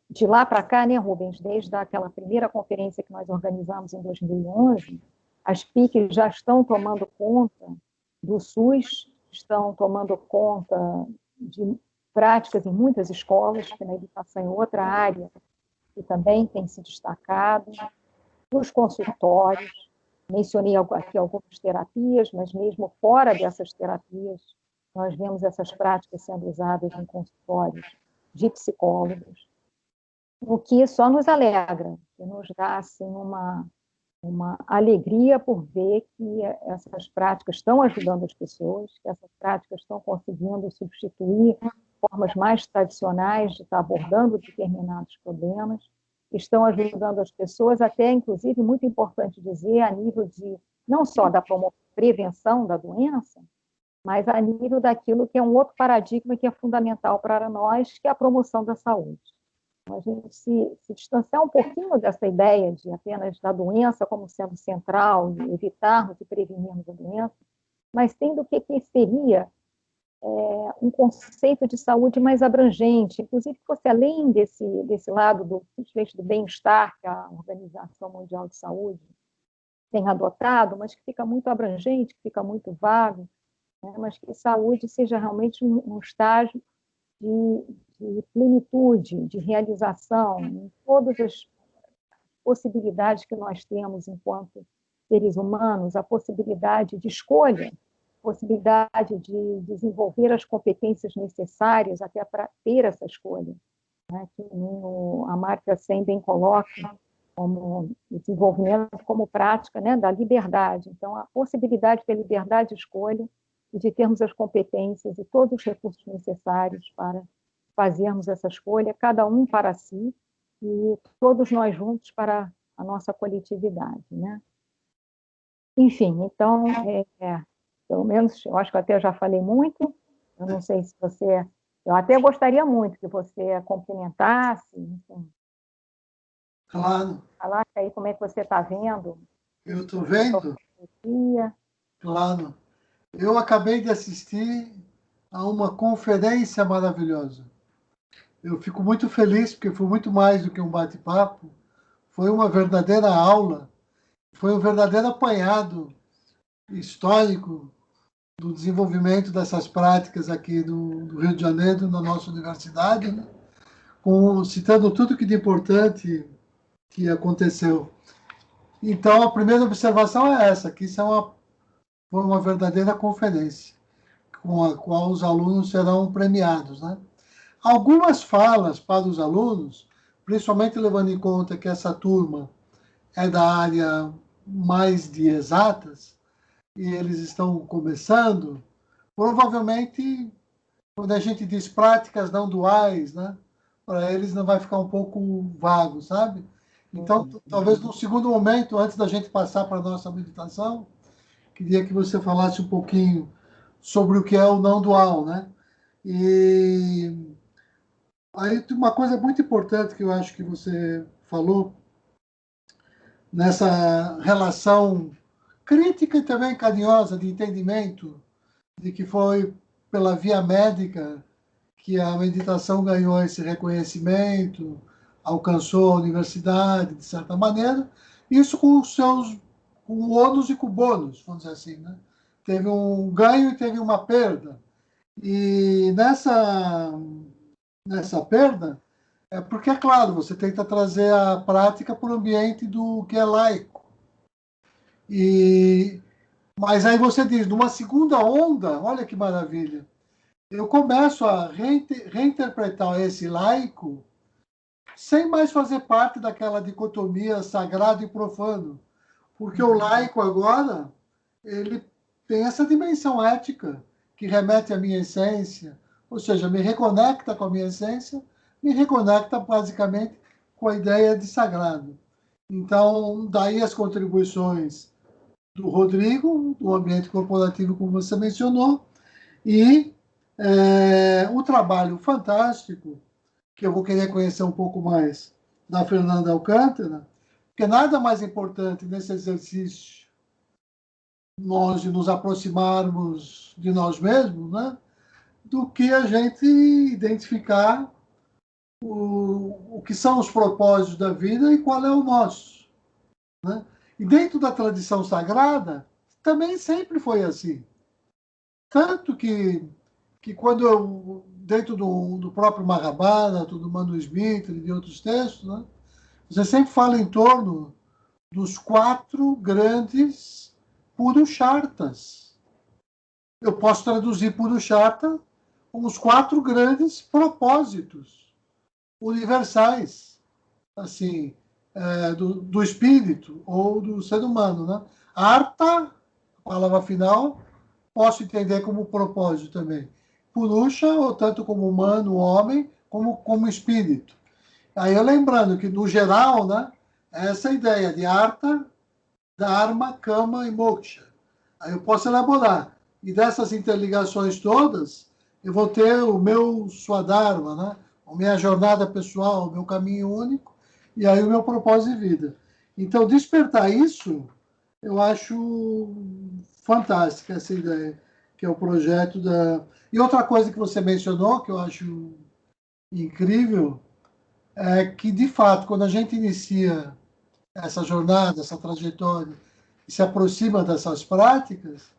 de lá para cá, né, Rubens, desde aquela primeira conferência que nós organizamos em 2011, as PICs já estão tomando conta do SUS, estão tomando conta de práticas em muitas escolas, que na educação é outra área que também tem se destacado, nos consultórios. Mencionei aqui algumas terapias, mas mesmo fora dessas terapias, nós vemos essas práticas sendo usadas em consultórios de psicólogos, o que só nos alegra, que nos dá assim, uma alegria por ver que essas práticas estão ajudando as pessoas, que essas práticas estão conseguindo substituir formas mais tradicionais de estar abordando determinados problemas, estão ajudando as pessoas, até, inclusive, muito importante dizer, a nível de, não só da prevenção da doença, mas a nível daquilo que é um outro paradigma que é fundamental para nós, que é a promoção da saúde. Então, a gente se distanciar um pouquinho dessa ideia de apenas da doença como sendo central, e evitarmos e prevenirmos a doença, mas tendo o que seria um conceito de saúde mais abrangente, inclusive que fosse além desse lado simplesmente do bem-estar que a Organização Mundial de Saúde tem adotado, mas que fica muito abrangente, que fica muito vago, né? Mas que saúde seja realmente um estágio de plenitude, de realização, em todas as possibilidades que nós temos enquanto seres humanos, a possibilidade de escolha, possibilidade de desenvolver as competências necessárias até para ter essa escolha, né? Que a Amartya Sen bem coloca como desenvolvimento, como prática, né, da liberdade. Então, a possibilidade de liberdade de escolha e de termos as competências e todos os recursos necessários para fazermos essa escolha, cada um para si e todos nós juntos para a nossa coletividade, né? Enfim, então, pelo menos, eu acho que até eu já falei muito, eu não sei se você... Eu até gostaria muito que você complementasse, enfim. Claro. Falar aí como é que você está vendo. Eu estou vendo? Claro. Eu acabei de assistir a uma conferência maravilhosa. Eu fico muito feliz, porque foi muito mais do que um bate-papo. Foi uma verdadeira aula, foi um verdadeiro apanhado histórico do desenvolvimento dessas práticas aqui do Rio de Janeiro, na nossa universidade, né? citando tudo que de importante que aconteceu. Então, a primeira observação é essa, que isso foi uma verdadeira conferência, com a qual os alunos serão premiados, né? Algumas falas para os alunos, principalmente levando em conta que essa turma é da área mais de exatas, e eles estão começando, provavelmente, quando a gente diz práticas não duais, né, para eles não vai ficar um pouco vago, sabe? Então, talvez num segundo momento, antes da gente passar para a nossa meditação, queria que você falasse um pouquinho sobre o que é o não dual, né? E aí tem uma coisa muito importante que eu acho que você falou nessa relação crítica e também carinhosa de entendimento de que foi pela via médica que a meditação ganhou esse reconhecimento, alcançou a universidade, de certa maneira, isso com os seus com o ônus e com o bônus, vamos dizer assim, né? Teve um ganho e teve uma perda. E nessa perda, é porque, é claro, você tenta trazer a prática para o ambiente do que é laico. Mas aí você diz, numa segunda onda, olha que maravilha, eu começo a reinterpretar esse laico sem mais fazer parte daquela dicotomia sagrado e profano. Porque o laico agora, ele tem essa dimensão ética que remete à minha essência, ou seja, me reconecta com a minha essência, me reconecta basicamente com a ideia de sagrado. Então, daí as contribuições do Rodrigo, do ambiente corporativo, como você mencionou, e o trabalho fantástico, que eu vou querer conhecer um pouco mais, da Fernanda Alcântara, porque nada mais importante nesse exercício nós de nos aproximarmos de nós mesmos, né, do que a gente identificar o que são os propósitos da vida e qual é o nosso, né? E dentro da tradição sagrada, também sempre foi assim. Tanto que quando eu, dentro do próprio Mahabharata, do Manu Smith e de outros textos, né, você sempre fala em torno dos 4 grandes Purusharthas. Eu posso traduzir Purushartha como os 4 grandes propósitos universais, assim, do espírito ou do ser humano, né? Artha, a palavra final, posso entender como propósito também. Purusha, ou tanto como humano, homem, como espírito. Aí eu lembrando que, no geral, né, essa ideia de Artha, Dharma, Kama e Moksha. Aí eu posso elaborar. E dessas interligações todas, eu vou ter o meu Swadharma, né? A minha jornada pessoal, o meu caminho único, e aí o meu propósito de vida. Então, despertar isso, eu acho fantástica essa ideia, que é o projeto da... E outra coisa que você mencionou, que eu acho incrível, é que, de fato, quando a gente inicia essa jornada, essa trajetória, e se aproxima dessas práticas,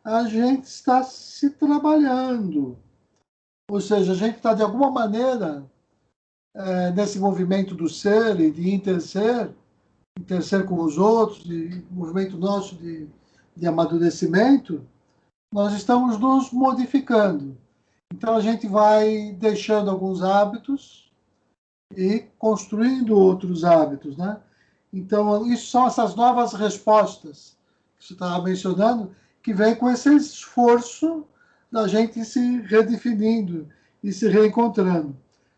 a gente está se trabalhando. Ou seja, a gente está, de alguma maneira, nesse movimento do ser e de interser com os outros, de movimento nosso de amadurecimento, nós estamos nos modificando. Então, a gente vai deixando alguns hábitos e construindo outros hábitos, né? Então, isso são essas novas respostas que você estava mencionando, que vem com esse esforço da gente se redefinindo e se reencontrando,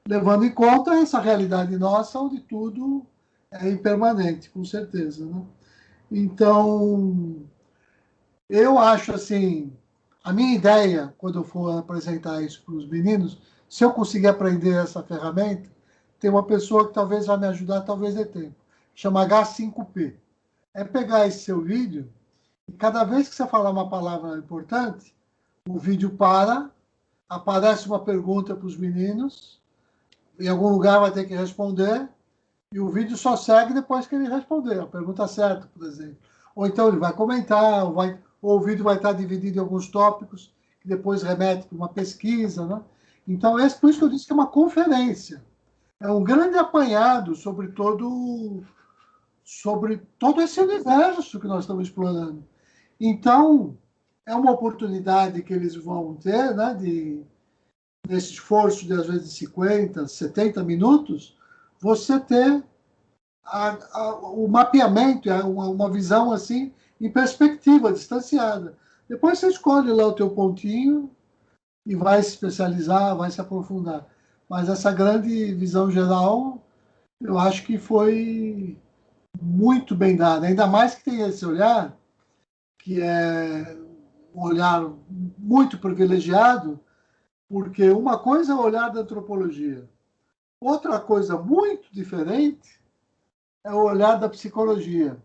levando em conta essa realidade nossa, onde tudo é impermanente, com certeza, né? Então, eu acho assim, a minha ideia, quando eu for apresentar isso para os meninos, se eu conseguir aprender essa ferramenta, tem uma pessoa que talvez vai me ajudar, talvez dê tempo. Chama H5P. É pegar esse seu vídeo e cada vez que você falar uma palavra importante, o vídeo para, aparece uma pergunta para os meninos, em algum lugar vai ter que responder, e o vídeo só segue depois que ele responder, a pergunta certa, por exemplo. Ou então ele vai comentar, ou o vídeo vai estar dividido em alguns tópicos, que depois remete para uma pesquisa, né? Então, por isso que eu disse que é uma conferência. é um grande apanhado sobre todo esse universo que nós estamos explorando. Então, é uma oportunidade que eles vão ter, né, nesse esforço de, às vezes, 50, 70 minutos, você ter o mapeamento, uma visão assim, em perspectiva, distanciada. Depois você escolhe lá o teu pontinho e vai se especializar, vai se aprofundar. Mas essa grande visão geral, eu acho que foi muito bem dada. Ainda mais que tem esse olhar, que é um olhar muito privilegiado, porque uma coisa é o olhar da antropologia, outra coisa muito diferente é o olhar da psicologia.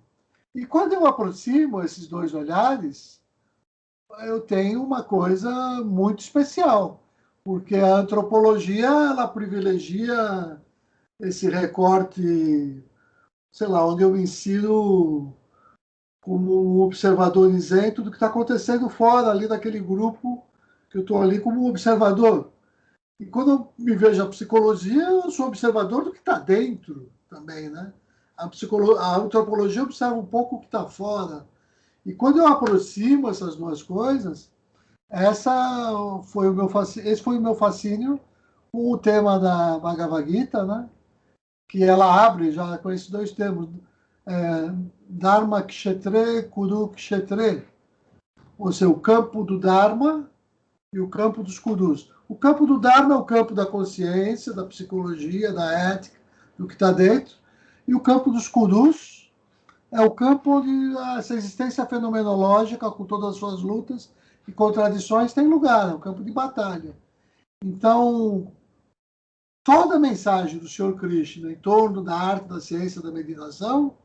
E quando eu aproximo esses dois olhares, eu tenho uma coisa muito especial, porque a antropologia ela privilegia esse recorte, sei lá, onde eu me ensino como um observador isento do que está acontecendo fora ali daquele grupo que eu estou ali como observador. E quando eu me vejo a psicologia, eu sou observador do que está dentro também, né? A antropologia observa um pouco o que está fora. E quando eu aproximo essas duas coisas, esse foi o meu fascínio com o tema da Bhagavad Gita, né? Que ela abre já com esses dois termos, Dharma Kshetre, Kuru Kshetre, ou seja, o campo do Dharma e o campo dos Kurus. O campo do Dharma é o campo da consciência, da psicologia, da ética, do que está dentro, e o campo dos Kurus é o campo onde essa existência fenomenológica, com todas as suas lutas e contradições, tem lugar, é o campo de batalha. Então, toda a mensagem do Sr. Krishna em torno da arte, da ciência, da meditação,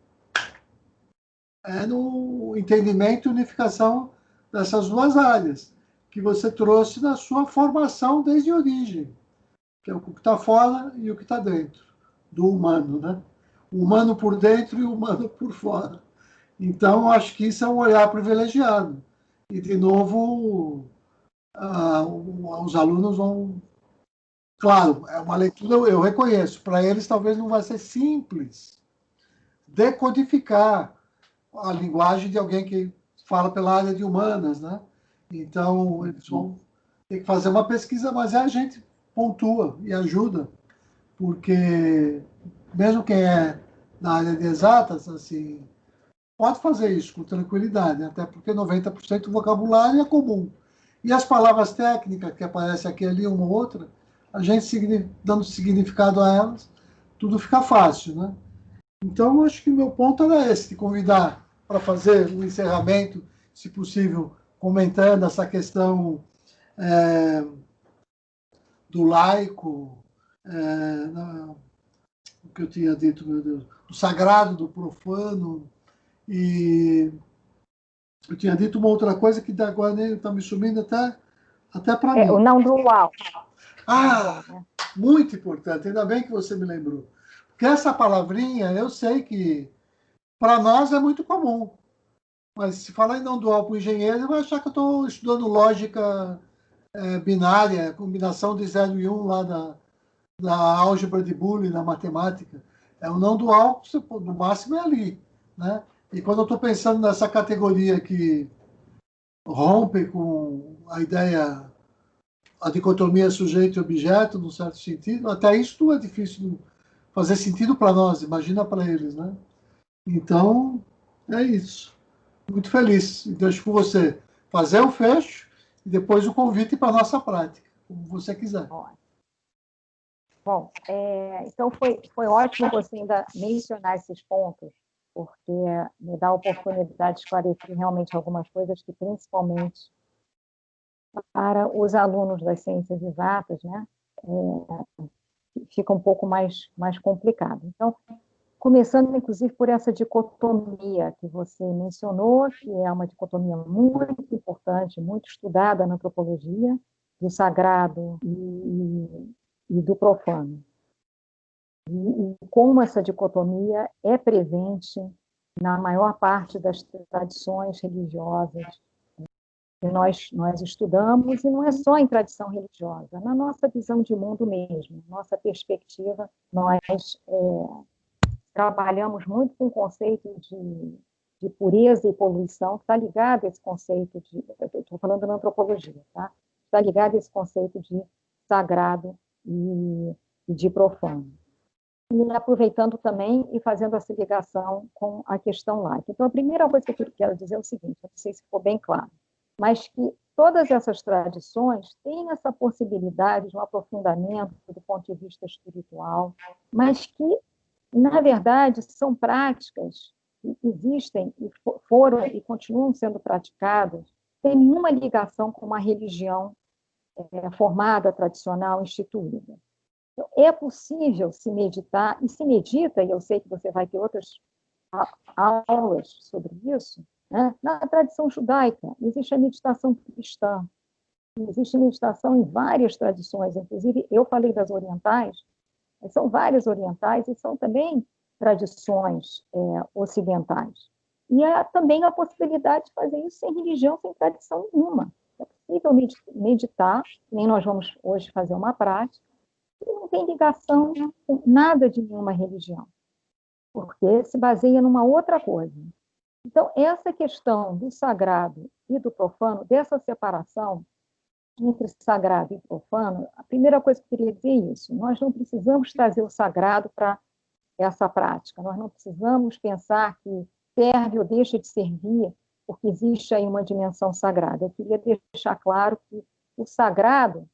é no entendimento e unificação dessas duas áreas, que você trouxe na sua formação desde a origem, que é o que está fora e o que está dentro, do humano, né? O humano por dentro e o humano por fora. Então, acho que isso é um olhar privilegiado. E, de novo, os alunos vão... Claro, é uma leitura, eu reconheço, para eles talvez não vai ser simples decodificar a linguagem de alguém que fala pela área de humanas, né? Então, eles vão ter que fazer uma pesquisa, mas a gente pontua e ajuda, porque mesmo quem é da área de exatas, assim, pode fazer isso com tranquilidade, até porque 90% do vocabulário é comum. E as palavras técnicas que aparecem aqui ali, uma ou outra, a gente dando significado a elas, tudo fica fácil, né? Então, acho que o meu ponto era esse, de convidar para fazer um encerramento, se possível, comentando essa questão é, do laico, o que eu tinha dito, meu Deus, do sagrado, do profano, e eu tinha dito uma outra coisa que agora nem está me sumindo até para mim. O não dual. Ah, muito importante, ainda bem que você me lembrou. Porque essa palavrinha, eu sei que para nós é muito comum. Mas se falar em não dual para o engenheiro, ele vai achar que eu estou estudando lógica binária, combinação de 0 e 1 lá da álgebra de Boole na matemática. É o não dual, no máximo é ali. Né? E quando eu estou pensando nessa categoria que rompe com a ideia, a dicotomia sujeito e objeto, num certo sentido, até isso é difícil fazer sentido para nós, imagina para eles. Né? Então, é isso. Muito feliz. E deixo com você fazer o fecho e depois o convite para a nossa prática, como você quiser. Bom, então foi ótimo você ainda mencionar esses pontos, porque me dá a oportunidade de esclarecer realmente algumas coisas que, principalmente para os alunos das ciências exatas, né, fica um pouco mais complicado. Então, começando, inclusive, por essa dicotomia que você mencionou, que é uma dicotomia muito importante, muito estudada na antropologia, do sagrado e do profano. E como essa dicotomia é presente na maior parte das tradições religiosas que nós estudamos, e não é só em tradição religiosa, na nossa visão de mundo mesmo, nossa perspectiva, nós trabalhamos muito com o conceito de pureza e poluição, que está ligado a esse conceito de, estou falando na antropologia, tá? Está ligado a esse conceito de sagrado e de profano. E aproveitando também e fazendo essa ligação com a questão laica. Então, a primeira coisa que eu quero dizer é o seguinte, não sei se ficou bem claro, mas que todas essas tradições têm essa possibilidade de um aprofundamento do ponto de vista espiritual, mas que, na verdade, são práticas que existem e foram e continuam sendo praticadas, sem nenhuma ligação com uma religião formada, tradicional, instituída. Então, é possível se meditar, e se medita, e eu sei que você vai ter outras aulas sobre isso, né? Na tradição judaica, existe a meditação cristã, existe meditação em várias tradições, inclusive eu falei das orientais, mas são várias orientais e são também tradições ocidentais. E há também a possibilidade de fazer isso sem religião, sem tradição nenhuma. É possível meditar, nem nós vamos hoje fazer uma prática, e não tem ligação com nada de nenhuma religião, porque se baseia numa outra coisa. Então, essa questão do sagrado e do profano, dessa separação entre sagrado e profano, a primeira coisa que eu queria dizer é isso, nós não precisamos trazer o sagrado para essa prática, nós não precisamos pensar que serve ou deixa de servir, porque existe aí uma dimensão sagrada. Eu queria deixar claro que o sagrado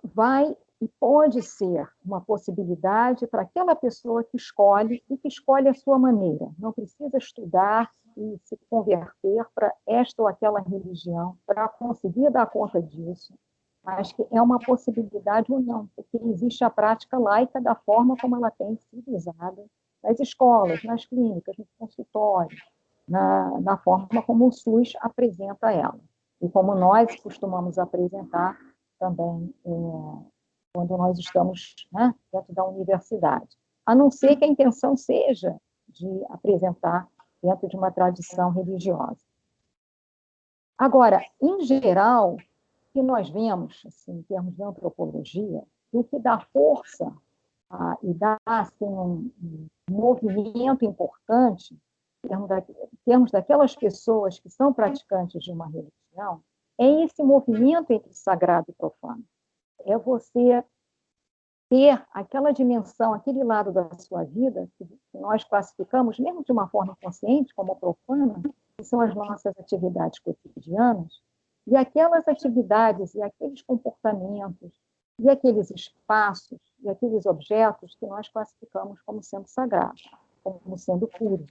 vai e pode ser uma possibilidade para aquela pessoa que escolhe e que escolhe a sua maneira. Não precisa estudar e se converter para esta ou aquela religião para conseguir dar conta disso, mas que é uma possibilidade ou não, porque existe a prática laica da forma como ela tem sido usada nas escolas, nas clínicas, nos consultórios, na forma como o SUS apresenta ela, e como nós costumamos apresentar também quando nós estamos, né, dentro da universidade. A não ser que a intenção seja de apresentar dentro de uma tradição religiosa. Agora, em geral, o que nós vemos, assim, em termos de antropologia, o que dá força e dá assim, um movimento importante, em termos daquelas pessoas que são praticantes de uma religião, é esse movimento entre sagrado e profano. É você ter aquela dimensão, aquele lado da sua vida, que nós classificamos, mesmo de uma forma inconsciente, como profana, que são as nossas atividades cotidianas, e aquelas atividades e aqueles comportamentos, e aqueles espaços, e aqueles objetos que nós classificamos como sendo sagrados, como sendo puros.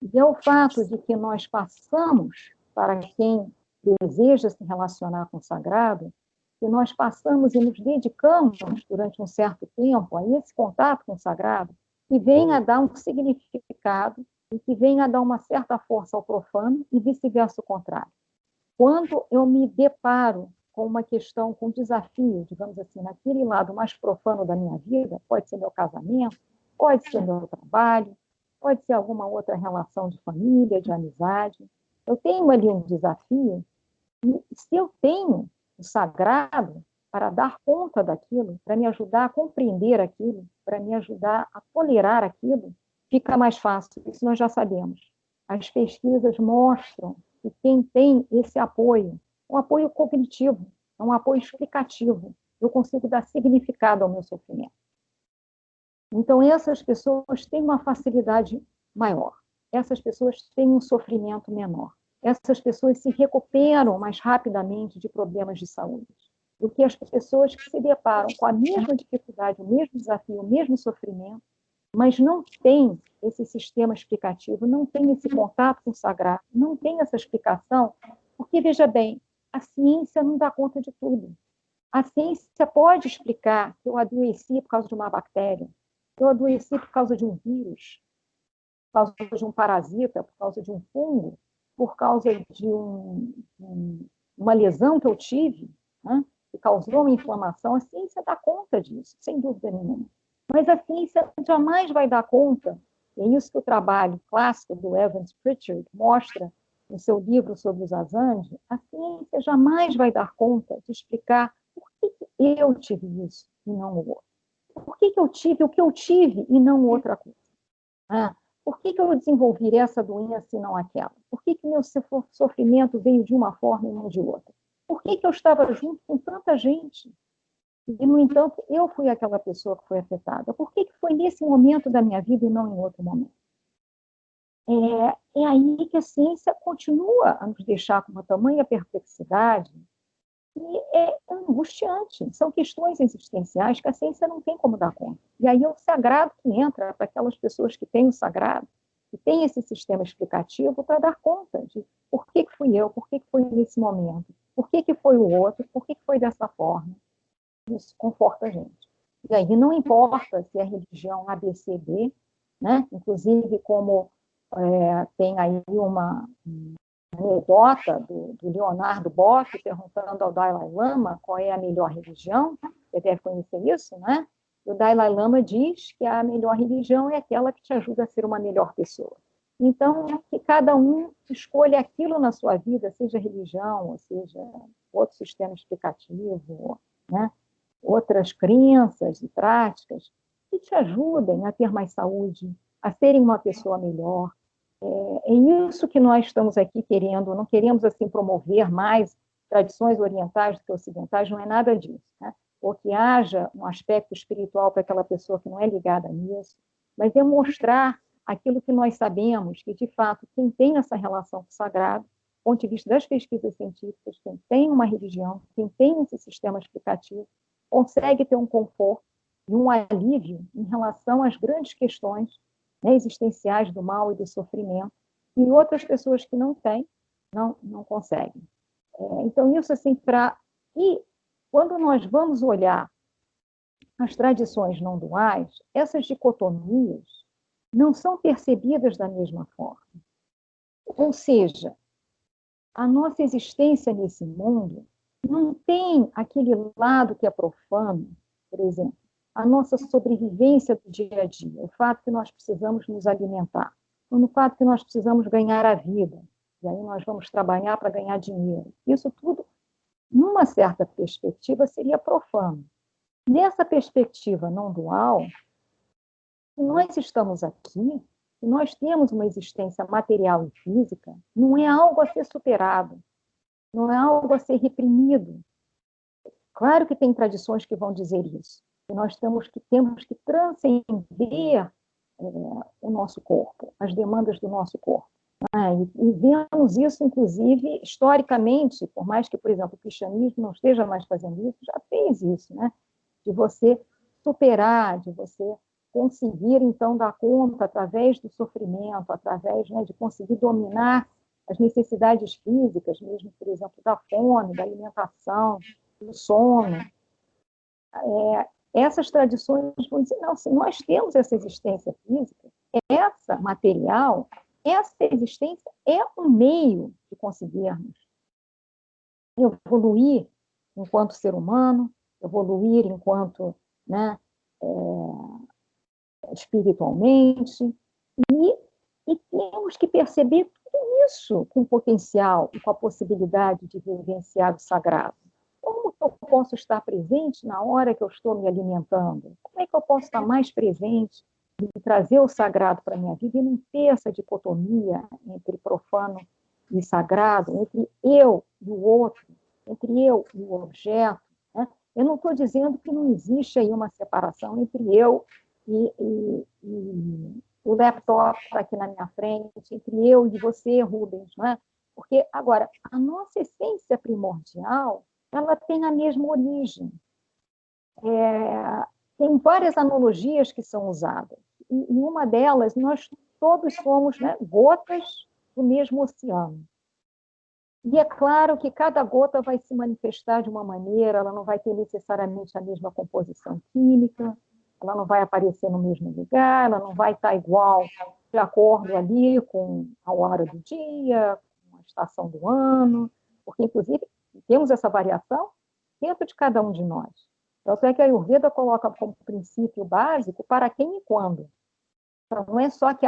E é o fato de que nós passamos, para quem deseja se relacionar com o sagrado, que nós passamos e nos dedicamos durante um certo tempo a esse contato com o sagrado, que vem a dar um significado e que vem a dar uma certa força ao profano e vice-versa o contrário. Quando eu me deparo com uma questão, com um desafio, digamos assim, naquele lado mais profano da minha vida, pode ser meu casamento, pode ser meu trabalho, pode ser alguma outra relação de família, de amizade, eu tenho ali um desafio, e se eu tenho o sagrado para dar conta daquilo, para me ajudar a compreender aquilo, para me ajudar a tolerar aquilo, fica mais fácil. Isso nós já sabemos. As pesquisas mostram que quem tem esse apoio, um apoio cognitivo, um apoio explicativo, eu consigo dar significado ao meu sofrimento. Então, essas pessoas têm uma facilidade maior. Essas pessoas têm um sofrimento menor. Essas pessoas se recuperam mais rapidamente de problemas de saúde do que as pessoas que se deparam com a mesma dificuldade, o mesmo desafio, o mesmo sofrimento, mas não têm esse sistema explicativo, não têm esse contato com o sagrado, não têm essa explicação, porque, veja bem, a ciência não dá conta de tudo. A ciência pode explicar que eu adoeci por causa de uma bactéria, que eu adoeci por causa de um vírus, por causa de um parasita, por causa de um fungo, por causa de uma lesão que eu tive, né, que causou uma inflamação. A ciência dá conta disso, sem dúvida nenhuma. Mas a ciência jamais vai dar conta, e é isso que o trabalho clássico do Evans Pritchard mostra, no seu livro sobre os Azande, a ciência jamais vai dar conta de explicar por que eu tive isso e não o outro. Por que eu tive o que eu tive e não outra coisa? Por que eu desenvolvi essa doença e não aquela? Por que meu sofrimento veio de uma forma e não de outra? Por que eu estava junto com tanta gente? E, no entanto, eu fui aquela pessoa que foi afetada. Por que foi nesse momento da minha vida e não em outro momento? É aí que a ciência continua a nos deixar com uma tamanha perplexidade e é angustiante. São questões existenciais que a ciência não tem como dar conta. E aí é o sagrado que entra para aquelas pessoas que têm o sagrado, que têm esse sistema explicativo para dar conta de por que fui eu, por que foi nesse momento, por que foi o outro, por que foi dessa forma. Isso conforta a gente. E aí não importa se é religião ABCD, né? Inclusive como tem aí uma anedota do Leonardo Boff perguntando ao Dalai Lama qual é a melhor religião, você deve conhecer isso, né? O Dalai Lama diz que a melhor religião é aquela que te ajuda a ser uma melhor pessoa. Então, que cada um escolha aquilo na sua vida, seja religião, ou seja outro sistema explicativo, né? Outras crenças e práticas que te ajudem a ter mais saúde, a serem uma pessoa melhor. É isso que nós estamos aqui querendo, não queremos assim promover mais tradições orientais do que ocidentais, não é nada disso, né? Ou que haja um aspecto espiritual para aquela pessoa que não é ligada nisso, mas é mostrar aquilo que nós sabemos, que de fato quem tem essa relação com o sagrado, do ponto de vista das pesquisas científicas, quem tem uma religião, quem tem esse sistema explicativo, consegue ter um conforto e um alívio em relação às grandes questões, né, existenciais do mal e do sofrimento, e outras pessoas que não têm, não conseguem. Então, isso assim, E quando nós vamos olhar as tradições não duais, essas dicotomias não são percebidas da mesma forma. Ou seja, a nossa existência nesse mundo não tem aquele lado que é profano, por exemplo, a nossa sobrevivência do dia a dia, o fato que nós precisamos nos alimentar, ou no fato que nós precisamos ganhar a vida, e aí nós vamos trabalhar para ganhar dinheiro. Isso tudo, numa certa perspectiva, seria profano. Nessa perspectiva não dual, nós estamos aqui, e nós temos uma existência material e física, não é algo a ser superado, não é algo a ser reprimido. Claro que tem tradições que vão dizer isso, que nós temos que transcender o nosso corpo, as demandas do nosso corpo. E vemos isso, inclusive, historicamente, por mais que, por exemplo, o cristianismo não esteja mais fazendo isso, já fez isso, né? De você superar, de você conseguir, então, dar conta através do sofrimento, através, né, de conseguir dominar as necessidades físicas, mesmo, por exemplo, da fome, da alimentação, do sono. Essas tradições vão dizer, não, se nós temos essa existência física, essa material, essa existência é um meio de conseguirmos evoluir enquanto ser humano, evoluir enquanto, né, espiritualmente, e temos que perceber tudo isso com potencial e com a possibilidade de vivenciar o sagrado. Como eu posso estar presente na hora que eu estou me alimentando? Como é que eu posso estar mais presente e trazer o sagrado para a minha vida e não ter essa dicotomia entre profano e sagrado, entre eu e o outro, entre eu e o objeto, né? Eu não estou dizendo que não existe aí uma separação entre eu e o laptop está aqui na minha frente, entre eu e você, Rubens, não é? Porque, agora, a nossa essência primordial, ela tem a mesma origem. Tem várias analogias que são usadas. E uma delas, nós todos somos, né, gotas do mesmo oceano. E é claro que cada gota vai se manifestar de uma maneira, ela não vai ter necessariamente a mesma composição química, ela não vai aparecer no mesmo lugar, ela não vai estar igual de acordo ali com a hora do dia, com a estação do ano, porque, inclusive, temos essa variação dentro de cada um de nós. Tanto é que a Ayurveda coloca como princípio básico para quem e quando. Então, não é só que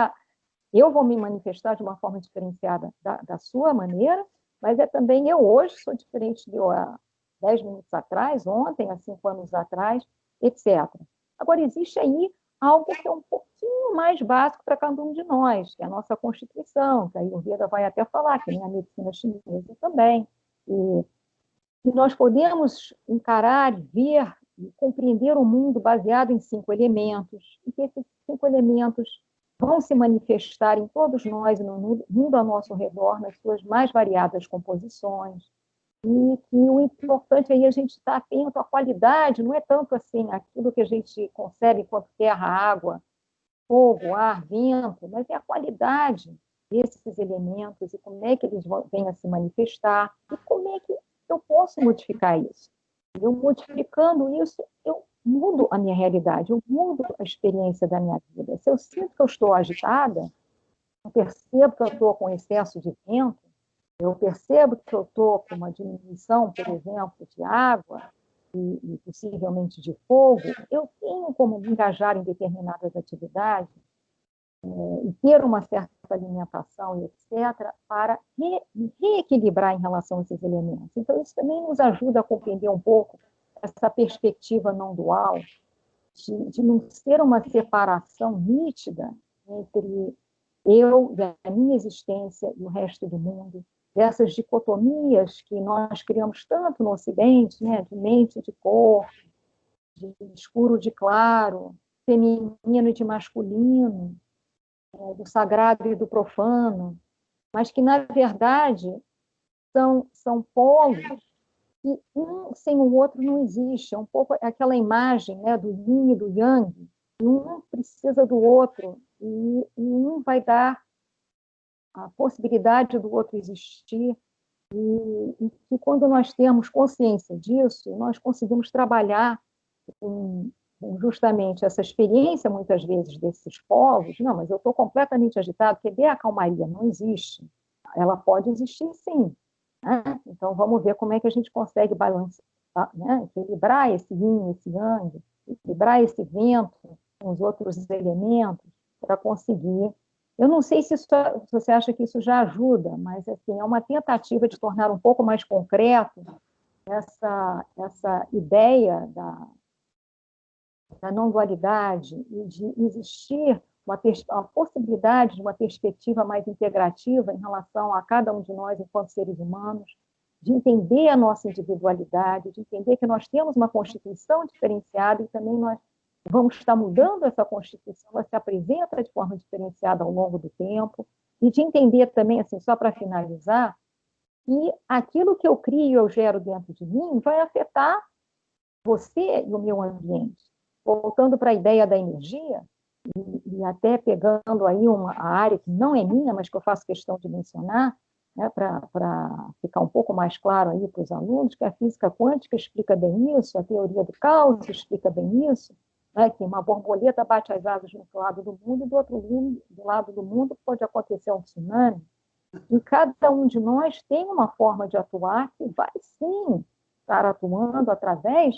eu vou me manifestar de uma forma diferenciada da sua maneira, mas também eu hoje sou diferente de eu há 10 minutos atrás, ontem, há 5 anos atrás, etc. Agora, existe aí algo que é um pouquinho mais básico para cada um de nós, que é a nossa Constituição, que a Ayurveda vai até falar, que nem a medicina chinesa também. E nós podemos encarar, ver e compreender o mundo baseado em 5 elementos, e que esses 5 elementos vão se manifestar em todos nós e no mundo ao nosso redor, nas suas mais variadas composições, e que o importante aí é a gente estar atento à qualidade, não é tanto assim aquilo que a gente concebe enquanto terra, água, fogo, ar, vento, mas é a qualidade desses elementos e como é que eles vêm a se manifestar e como é que eu posso modificar isso. Eu modificando isso, eu mudo a minha realidade, eu mudo a experiência da minha vida. Se eu sinto que eu estou agitada, eu percebo que eu estou com excesso de vento, eu percebo que eu estou com uma diminuição, por exemplo, de água e possivelmente de fogo, eu tenho como me engajar em determinadas atividades e ter uma certa alimentação, etc., para reequilibrar em relação a esses elementos. Então, isso também nos ajuda a compreender um pouco essa perspectiva não dual, de não ser uma separação nítida entre eu e a minha existência e o resto do mundo, dessas dicotomias que nós criamos tanto no Ocidente, né, de mente e de corpo, de escuro de claro, feminino e de masculino, do sagrado e do profano, mas que, na verdade, são polos que um sem o outro não existe. É um pouco aquela imagem, né, do yin e do yang. Um precisa do outro e um vai dar a possibilidade do outro existir. E quando nós temos consciência disso, nós conseguimos trabalhar com justamente essa experiência, muitas vezes, desses povos. Não, mas eu estou completamente agitado, cadê a calmaria? Não existe. Ela pode existir, sim. Né? Então, vamos ver como é que a gente consegue balancear, né? Equilibrar esse yin, esse yang, equilibrar esse vento com os outros elementos para conseguir. Eu não sei se você acha que isso já ajuda, mas assim, é uma tentativa de tornar um pouco mais concreto essa ideia da não dualidade e de existir uma possibilidade de uma perspectiva mais integrativa em relação a cada um de nós enquanto seres humanos, de entender a nossa individualidade, de entender que nós temos uma constituição diferenciada e também nós vamos estar mudando essa constituição, ela se apresenta de forma diferenciada ao longo do tempo, e de entender também, assim, só para finalizar, que aquilo que eu crio e eu gero dentro de mim vai afetar você e o meu ambiente. Voltando para a ideia da energia, e até pegando aí a área que não é minha, mas que eu faço questão de mencionar, né, para ficar um pouco mais claro aí para os alunos, que a física quântica explica bem isso, a teoria do caos explica bem isso, né, que uma borboleta bate as asas de um lado do mundo e do lado do mundo pode acontecer um tsunami. E cada um de nós tem uma forma de atuar que vai, sim, estar atuando através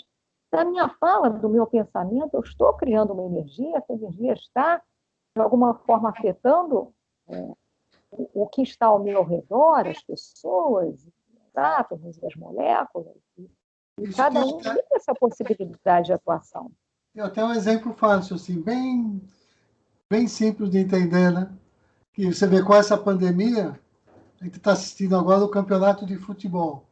da minha fala, do meu pensamento. Eu estou criando uma energia, essa energia está, de alguma forma, afetando o que está ao meu redor, as pessoas, os átomos, as moléculas. E cada um tem essa possibilidade de atuação. Eu até um exemplo fácil, assim, bem simples de entender, né? Que você vê com essa pandemia, a gente está assistindo agora o campeonato de futebol.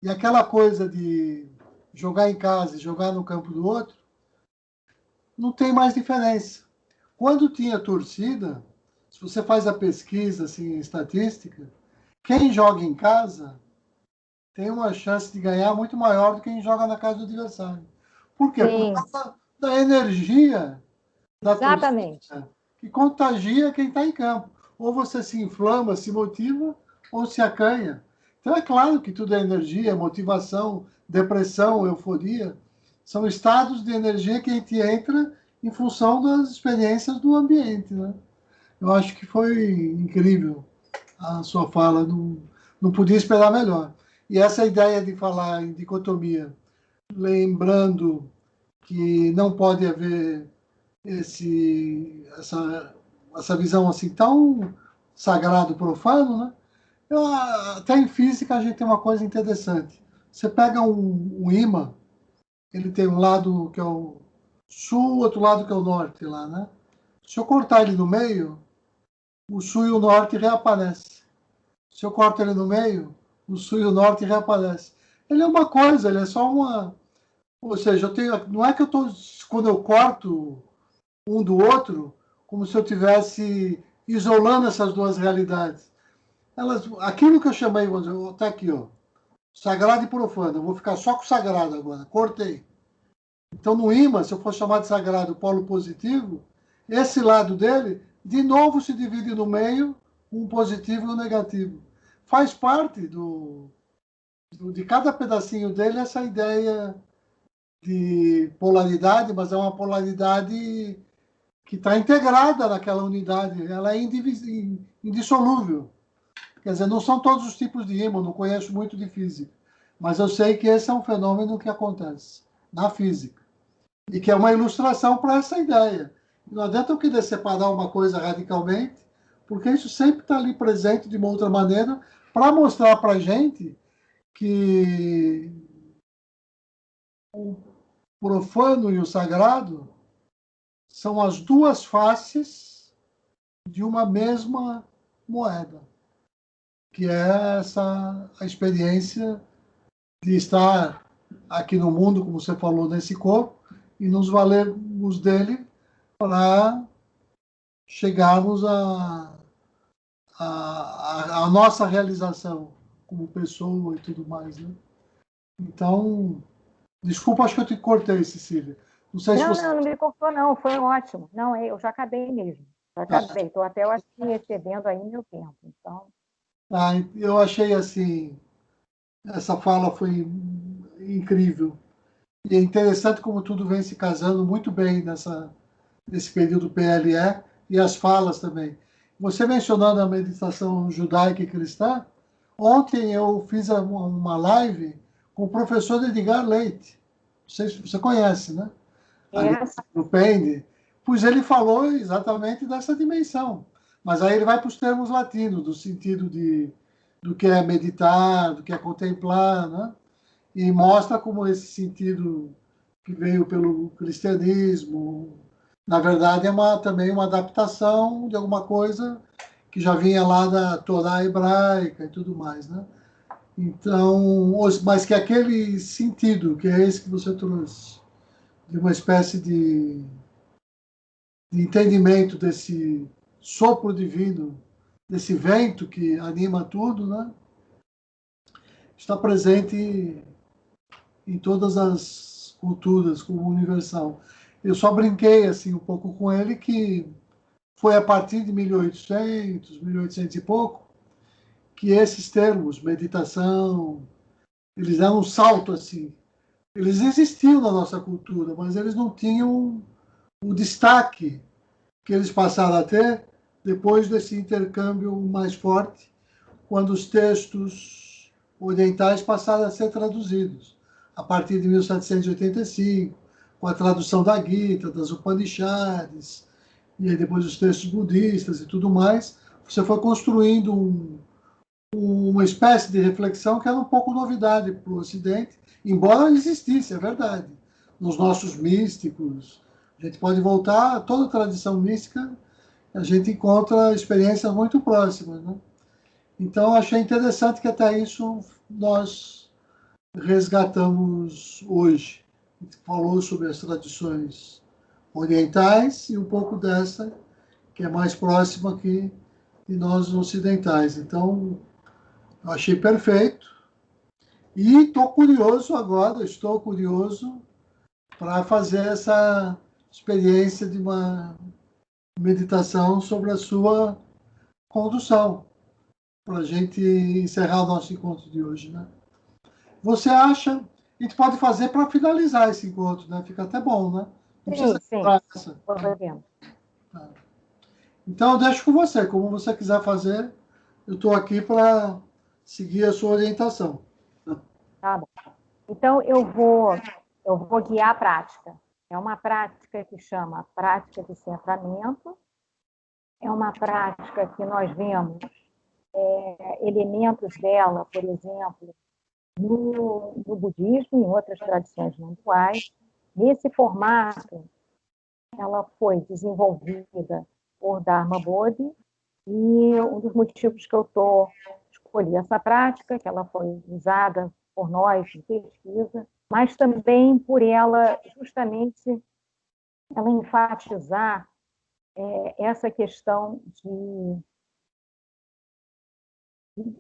E aquela coisa de jogar em casa e jogar no campo do outro, não tem mais diferença. Quando tinha torcida, se você faz a pesquisa assim, estatística, quem joga em casa tem uma chance de ganhar muito maior do que quem joga na casa do adversário. Por quê? Sim. Por causa da energia da Exatamente. torcida que contagia quem está em campo. Ou você se inflama, se motiva, ou se acanha. Então é claro que tudo é energia, motivação, depressão, euforia. São estados de energia que a gente entra em função das experiências do ambiente, né? Eu acho que foi incrível a sua fala, não podia esperar melhor. E essa ideia de falar em dicotomia, lembrando que não pode haver essa essa visão assim tão sagrado, profano, né? Até em física a gente tem uma coisa interessante. Você pega um ímã, ele tem um lado que é o sul, outro lado que é o norte lá, né? Se eu cortar ele no meio, o sul e o norte reaparecem. Se eu corto ele no meio, o sul e o norte reaparecem. Ele é uma coisa, ele é só uma... Ou seja, eu tenho, não é que eu estou, quando eu corto um do outro, como se eu estivesse isolando essas duas realidades. Aquilo que eu chamei, está aqui, ó, sagrado e profano, eu vou ficar só com o sagrado agora, cortei. Então, no ímã, se eu for chamar de sagrado polo positivo, esse lado dele, de novo, se divide no meio, um positivo e um negativo. Faz parte de cada pedacinho dele essa ideia de polaridade, mas é uma polaridade que está integrada naquela unidade, ela é indissolúvel. Quer dizer, não são todos os tipos de ímã, não conheço muito de física, mas eu sei que esse é um fenômeno que acontece na física e que é uma ilustração para essa ideia. Não adianta eu querer separar uma coisa radicalmente, porque isso sempre está ali presente de uma outra maneira para mostrar para a gente que o profano e o sagrado são as duas faces de uma mesma moeda, que é a experiência de estar aqui no mundo, como você falou, nesse corpo, e nos valermos dele para chegarmos à nossa realização como pessoa e tudo mais, né? Então, desculpa, acho que eu te cortei, Cecília. Não sei se Não, você... não, não me cortou, não. Foi ótimo. Não, eu já acabei mesmo. Já acabei. Estou até, eu acho que, excedendo aí meu tempo. Então, Eu achei assim, essa fala foi incrível. E é interessante como tudo vem se casando muito bem nesse período PLE e as falas também. Você mencionando a meditação judaica e cristã, ontem eu fiz uma live com o professor Edgar Leite. Você conhece, né? Ali essa, no Pende. Pois ele falou exatamente dessa dimensão. Mas aí ele vai para os termos latinos, do sentido do que é meditar, do que é contemplar, né? E mostra como esse sentido que veio pelo cristianismo, na verdade, também uma adaptação de alguma coisa que já vinha lá da Torá hebraica e tudo mais, né? Então, mas que aquele sentido, que é esse que você trouxe, de uma espécie de entendimento desse sopro divino, desse vento que anima tudo, né? Está presente em todas as culturas como universal. Eu só brinquei assim um pouco com ele que foi a partir de 1800, 1800 e pouco, que esses termos, meditação, eles deram um salto assim. Eles existiam na nossa cultura, mas eles não tinham o destaque que eles passaram a ter depois desse intercâmbio mais forte, quando os textos orientais passaram a ser traduzidos, a partir de 1785, com a tradução da Gita, das Upanishads, e aí depois os textos budistas e tudo mais, você foi construindo uma espécie de reflexão que era um pouco novidade para o Ocidente, embora existisse, é verdade. Nos nossos místicos, a gente pode voltar a toda a tradição mística, a gente encontra experiências muito próximas, né? Então, achei interessante que até isso nós resgatamos hoje. A gente falou sobre as tradições orientais e um pouco dessa, que é mais próxima aqui de nós ocidentais. Então, eu achei perfeito. E estou curioso para fazer essa experiência de uma meditação sobre a sua condução, para a gente encerrar o nosso encontro de hoje, né? Você acha? A gente pode fazer para finalizar esse encontro, né? Fica até bom, né? Não precisa sim, essa. podemos. Então, eu deixo com você. Como você quiser fazer, eu estou aqui para seguir a sua orientação. Tá bom. Então, eu vou guiar a prática. É uma prática que chama prática de centramento, é uma prática que nós vemos elementos dela, por exemplo, no budismo e em outras tradições não duais. Nesse formato, ela foi desenvolvida por Dharma Bodhi, e um dos motivos que eu escolhi essa prática, que ela foi usada por nós em pesquisa, mas também por ela, justamente, ela enfatizar essa questão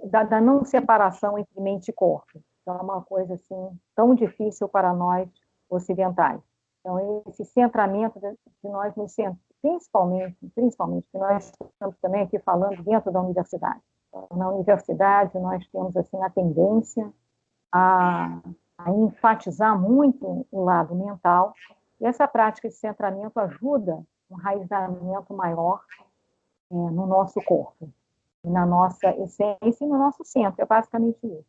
da não separação entre mente e corpo. Então, é uma coisa assim tão difícil para nós ocidentais. Então, esse centramento de nós nos centros, principalmente, que nós estamos também aqui falando dentro da universidade. Então, na universidade, nós temos assim a tendência a enfatizar muito o lado mental, e essa prática de centramento ajuda um enraizamento maior no nosso corpo, na nossa essência e no nosso centro. É basicamente isso.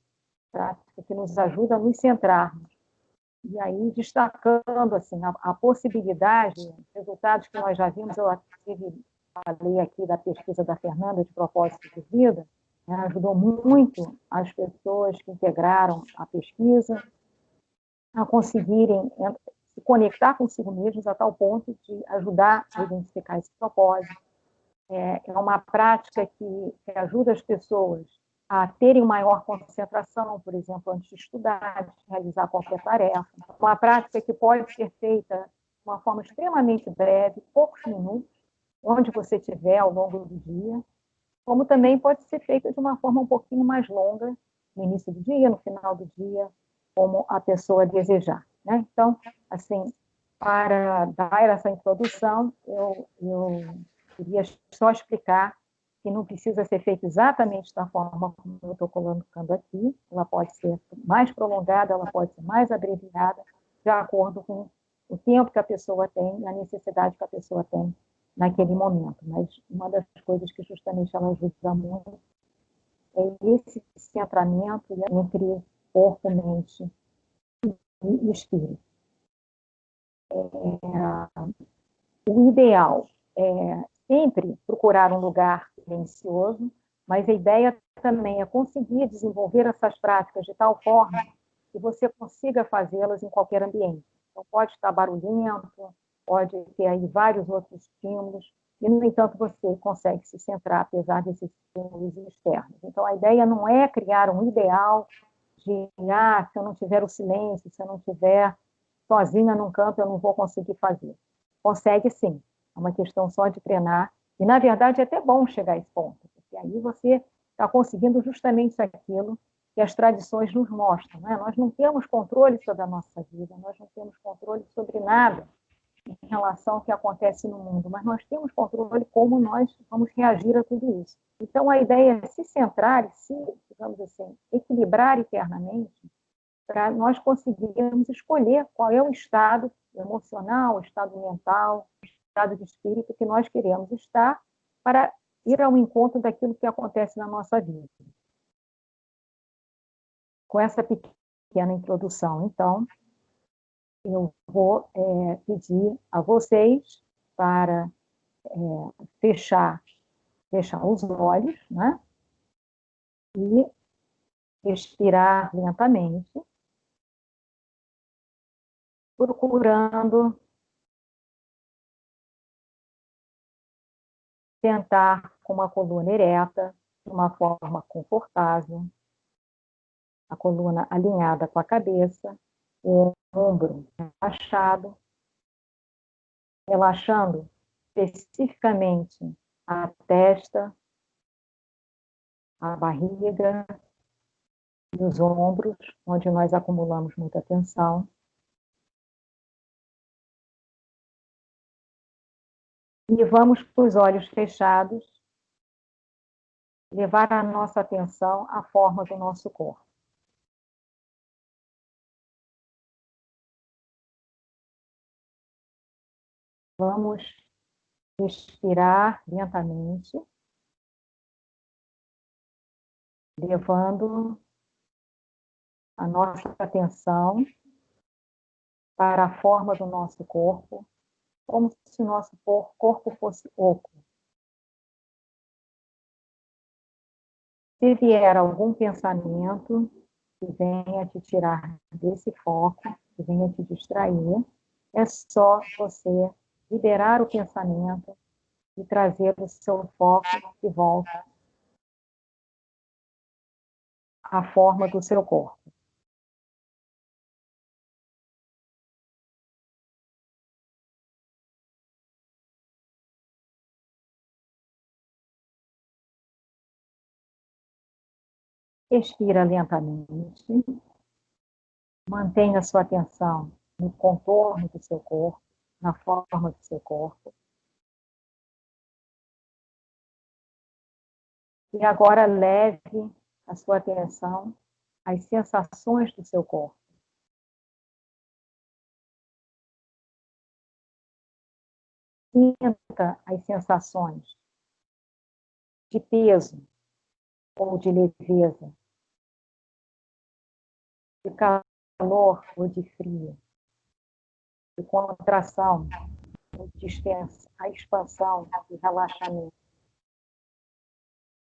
Prática que nos ajuda a nos centrarmos. E aí, destacando assim, a possibilidade, resultados que nós já vimos, eu falei aqui da pesquisa da Fernanda de propósito de vida, né, ajudou muito as pessoas que integraram a pesquisa a conseguirem se conectar consigo mesmos a tal ponto de ajudar a identificar esse propósito. É uma prática que ajuda as pessoas a terem maior concentração, por exemplo, antes de estudar, de realizar qualquer tarefa. Uma prática que pode ser feita de uma forma extremamente breve, poucos minutos, onde você estiver ao longo do dia, como também pode ser feita de uma forma um pouquinho mais longa, no início do dia, no final do dia, como a pessoa desejar. Né? Então, assim, para dar essa introdução, eu queria só explicar que não precisa ser feito exatamente da forma como eu estou colocando aqui, ela pode ser mais prolongada, ela pode ser mais abreviada, de acordo com o tempo que a pessoa tem e a necessidade que a pessoa tem naquele momento. Mas uma das coisas que justamente ela ajuda muito é esse centramento entre corpo, mente e espírito. O ideal é sempre procurar um lugar silencioso, mas a ideia também é conseguir desenvolver essas práticas de tal forma que você consiga fazê-las em qualquer ambiente. Então, pode estar barulhento, pode ter aí vários outros estímulos, e, no entanto, você consegue se centrar, apesar desses estímulos externos. Então, a ideia não é criar um ideal de, se eu não tiver o silêncio, se eu não tiver sozinha num canto, eu não vou conseguir fazer. Consegue sim, é uma questão só de treinar, e, na verdade, é até bom chegar a esse ponto, porque aí você está conseguindo justamente aquilo que as tradições nos mostram. Né? Nós não temos controle sobre a nossa vida, nós não temos controle sobre nada em relação ao que acontece no mundo, mas nós temos controle como nós vamos reagir a tudo isso. Então, a ideia é se centrar e se, digamos assim, equilibrar internamente para nós conseguirmos escolher qual é o estado emocional, o estado mental, o estado de espírito que nós queremos estar para ir ao encontro daquilo que acontece na nossa vida. Com essa pequena introdução, então, eu vou pedir a vocês para fechar os olhos, né? E respirar lentamente, procurando sentar com uma coluna ereta, de uma forma confortável, a coluna alinhada com a cabeça, o ombro relaxado, relaxando especificamente a testa, a barriga e os ombros, onde nós acumulamos muita tensão. E vamos com os olhos fechados, levar a nossa atenção à forma do nosso corpo. Vamos respirar lentamente, levando a nossa atenção para a forma do nosso corpo, como se o nosso corpo fosse oco. Se vier algum pensamento que venha te tirar desse foco, que venha te distrair, é só você liberar o pensamento e trazer o seu foco de volta à forma do seu corpo. Respira lentamente, mantenha sua atenção no contorno do seu corpo, na forma do seu corpo. E agora leve a sua atenção às sensações do seu corpo. Sinta as sensações de peso ou de leveza, de calor ou de frio, de contração ou de expansão e relaxamento.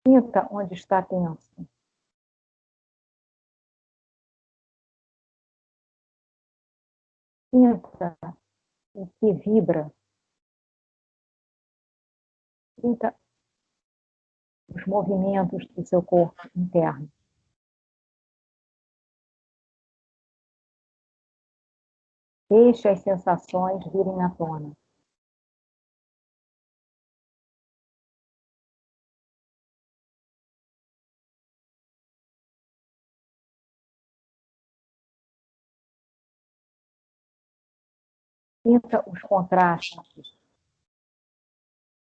Sinta onde está tenso. Sinta o que vibra. Sinta os movimentos do seu corpo interno. Deixe as sensações virem à tona. Sinta os contrastes,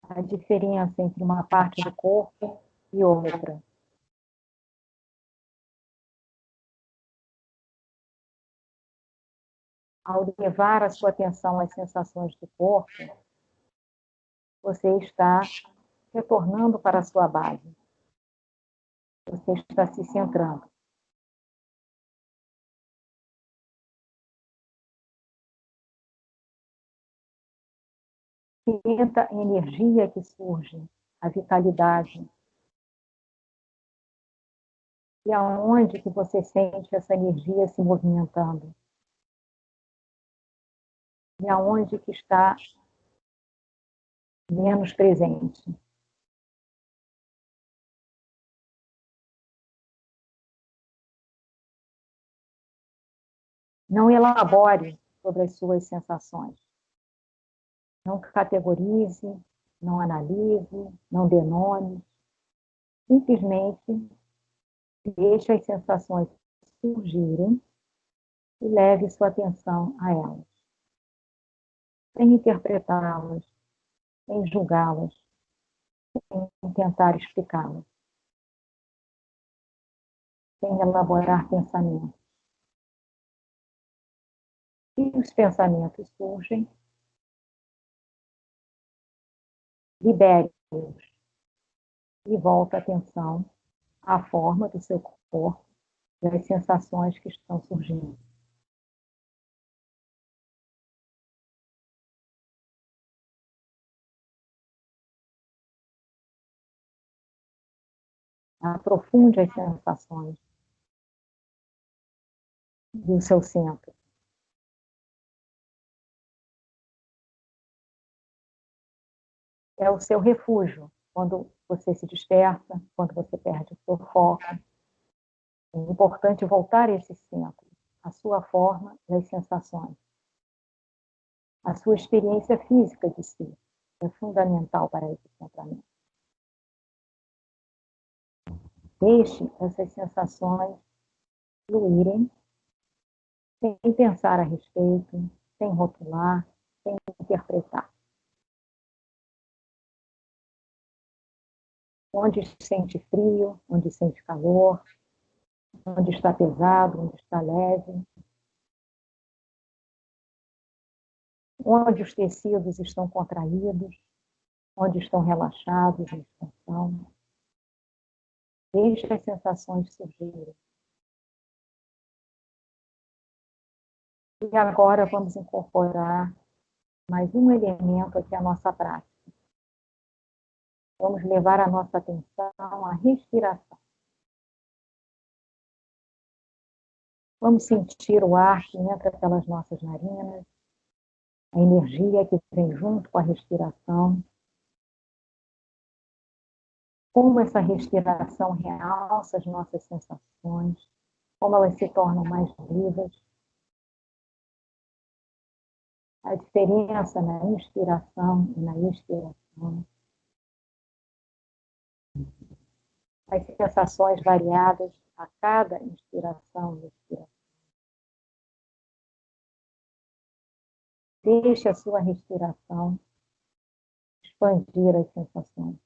a diferença entre uma parte do corpo e outra. Ao levar a sua atenção às sensações do corpo, você está retornando para a sua base. Você está se centrando. Sinta a energia que surge, a vitalidade. E aonde que você sente essa energia se movimentando? E aonde que está menos presente? Não elabore sobre as suas sensações. Não categorize, não analise, não dê nome. Simplesmente deixe as sensações surgirem e leve sua atenção a elas. Sem interpretá-las, sem julgá-las, sem tentar explicá-las. Sem elaborar pensamentos. E os pensamentos surgem, libere-os e volta a atenção à forma do seu corpo e às sensações que estão surgindo. Aprofunde as sensações do seu centro. É o seu refúgio quando você se desperta, quando você perde o seu foco. É importante voltar a esse centro, a sua forma e as sensações. A sua experiência física de si é fundamental para esse centramento. Deixe essas sensações fluírem, sem pensar a respeito, sem rotular, sem interpretar. Onde sente frio, onde sente calor, onde está pesado, onde está leve. Onde os tecidos estão contraídos, onde estão relaxados em expansão. Deixe as sensações surgirem. E agora vamos incorporar mais um elemento aqui à nossa prática. Vamos levar a nossa atenção à respiração. Vamos sentir o ar que entra pelas nossas narinas, a energia que vem junto com a respiração. Como essa respiração realça as nossas sensações, como elas se tornam mais vivas. A diferença na inspiração e na expiração. As sensações variadas a cada inspiração e expiração. Deixe a sua respiração expandir as sensações.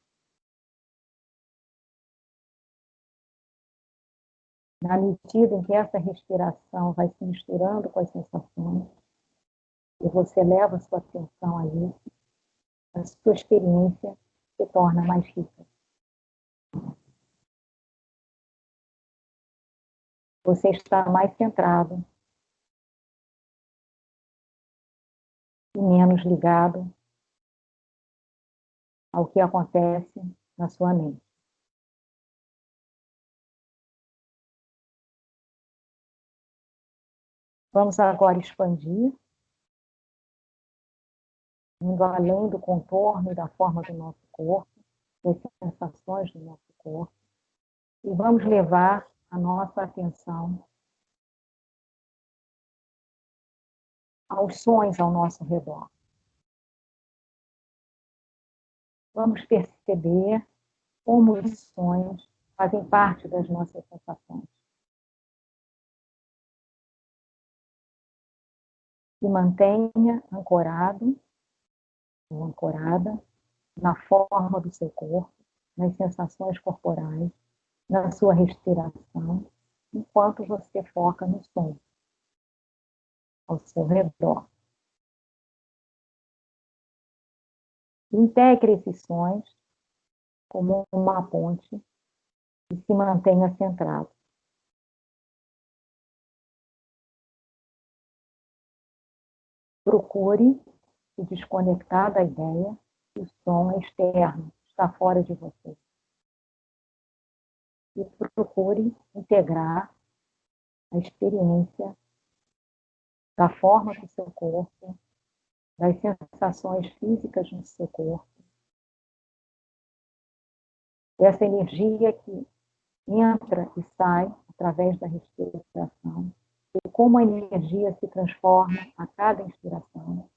Na medida em que essa respiração vai se misturando com as sensações, e você leva a sua atenção a isso, a sua experiência se torna mais rica. Você está mais centrado e menos ligado ao que acontece na sua mente. Vamos agora expandir, indo além do contorno e da forma do nosso corpo, das sensações do nosso corpo, e vamos levar a nossa atenção aos sons ao nosso redor. Vamos perceber como os sons fazem parte das nossas sensações. Se mantenha ancorado ou ancorada na forma do seu corpo, nas sensações corporais, na sua respiração, enquanto você foca no som ao seu redor. Integre esses sons como uma ponte e se mantenha centrado. Procure se desconectar da ideia que o som é externo, está fora de você. E procure integrar a experiência da forma do seu corpo, das sensações físicas no seu corpo, dessa energia que entra e sai através da respiração, e como a energia se transforma a cada inspiração,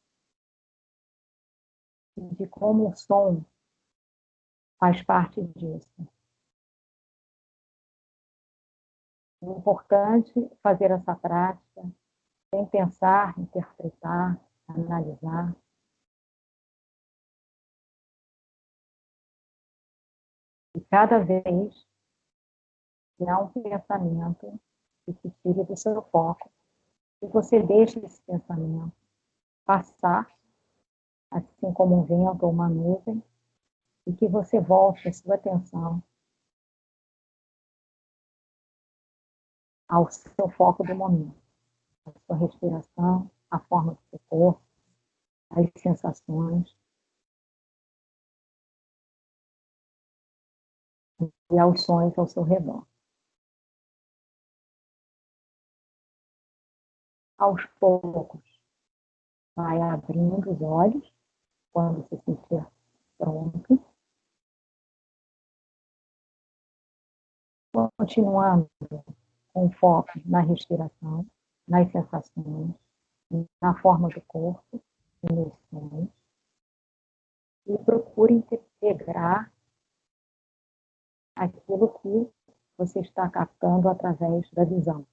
e de como o som faz parte disso. É importante fazer essa prática sem pensar, interpretar, analisar. E cada vez que há um pensamento que se tire do seu foco, e você deixa esse pensamento passar, assim como um vento ou uma nuvem, e que você volte a sua atenção ao seu foco do momento, a sua respiração, a forma do seu corpo, as sensações, e aos sons ao seu redor. Aos poucos, vai abrindo os olhos, quando se sentir pronto. Continuando com foco na respiração, nas sensações, na forma do corpo, nos sons. E procure integrar aquilo que você está captando através da visão.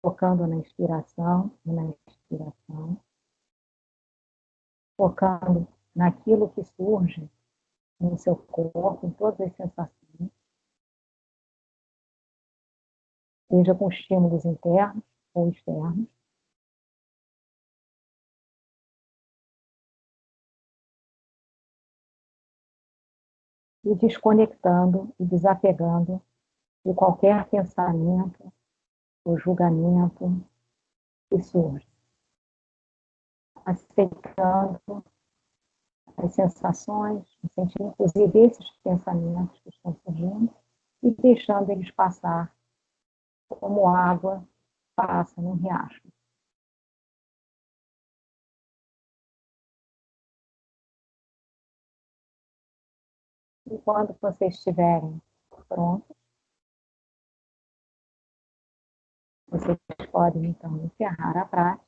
Focando na inspiração e na expiração, focando naquilo que surge no seu corpo, em todas as sensações, seja com estímulos internos ou externos. E desconectando e desapegando de qualquer pensamento ou julgamento que surge. aceitando as sensações, sentindo inclusive esses pensamentos que estão surgindo e deixando eles passar como água passa num riacho. E quando vocês estiverem prontos, vocês podem, então, encerrar a prática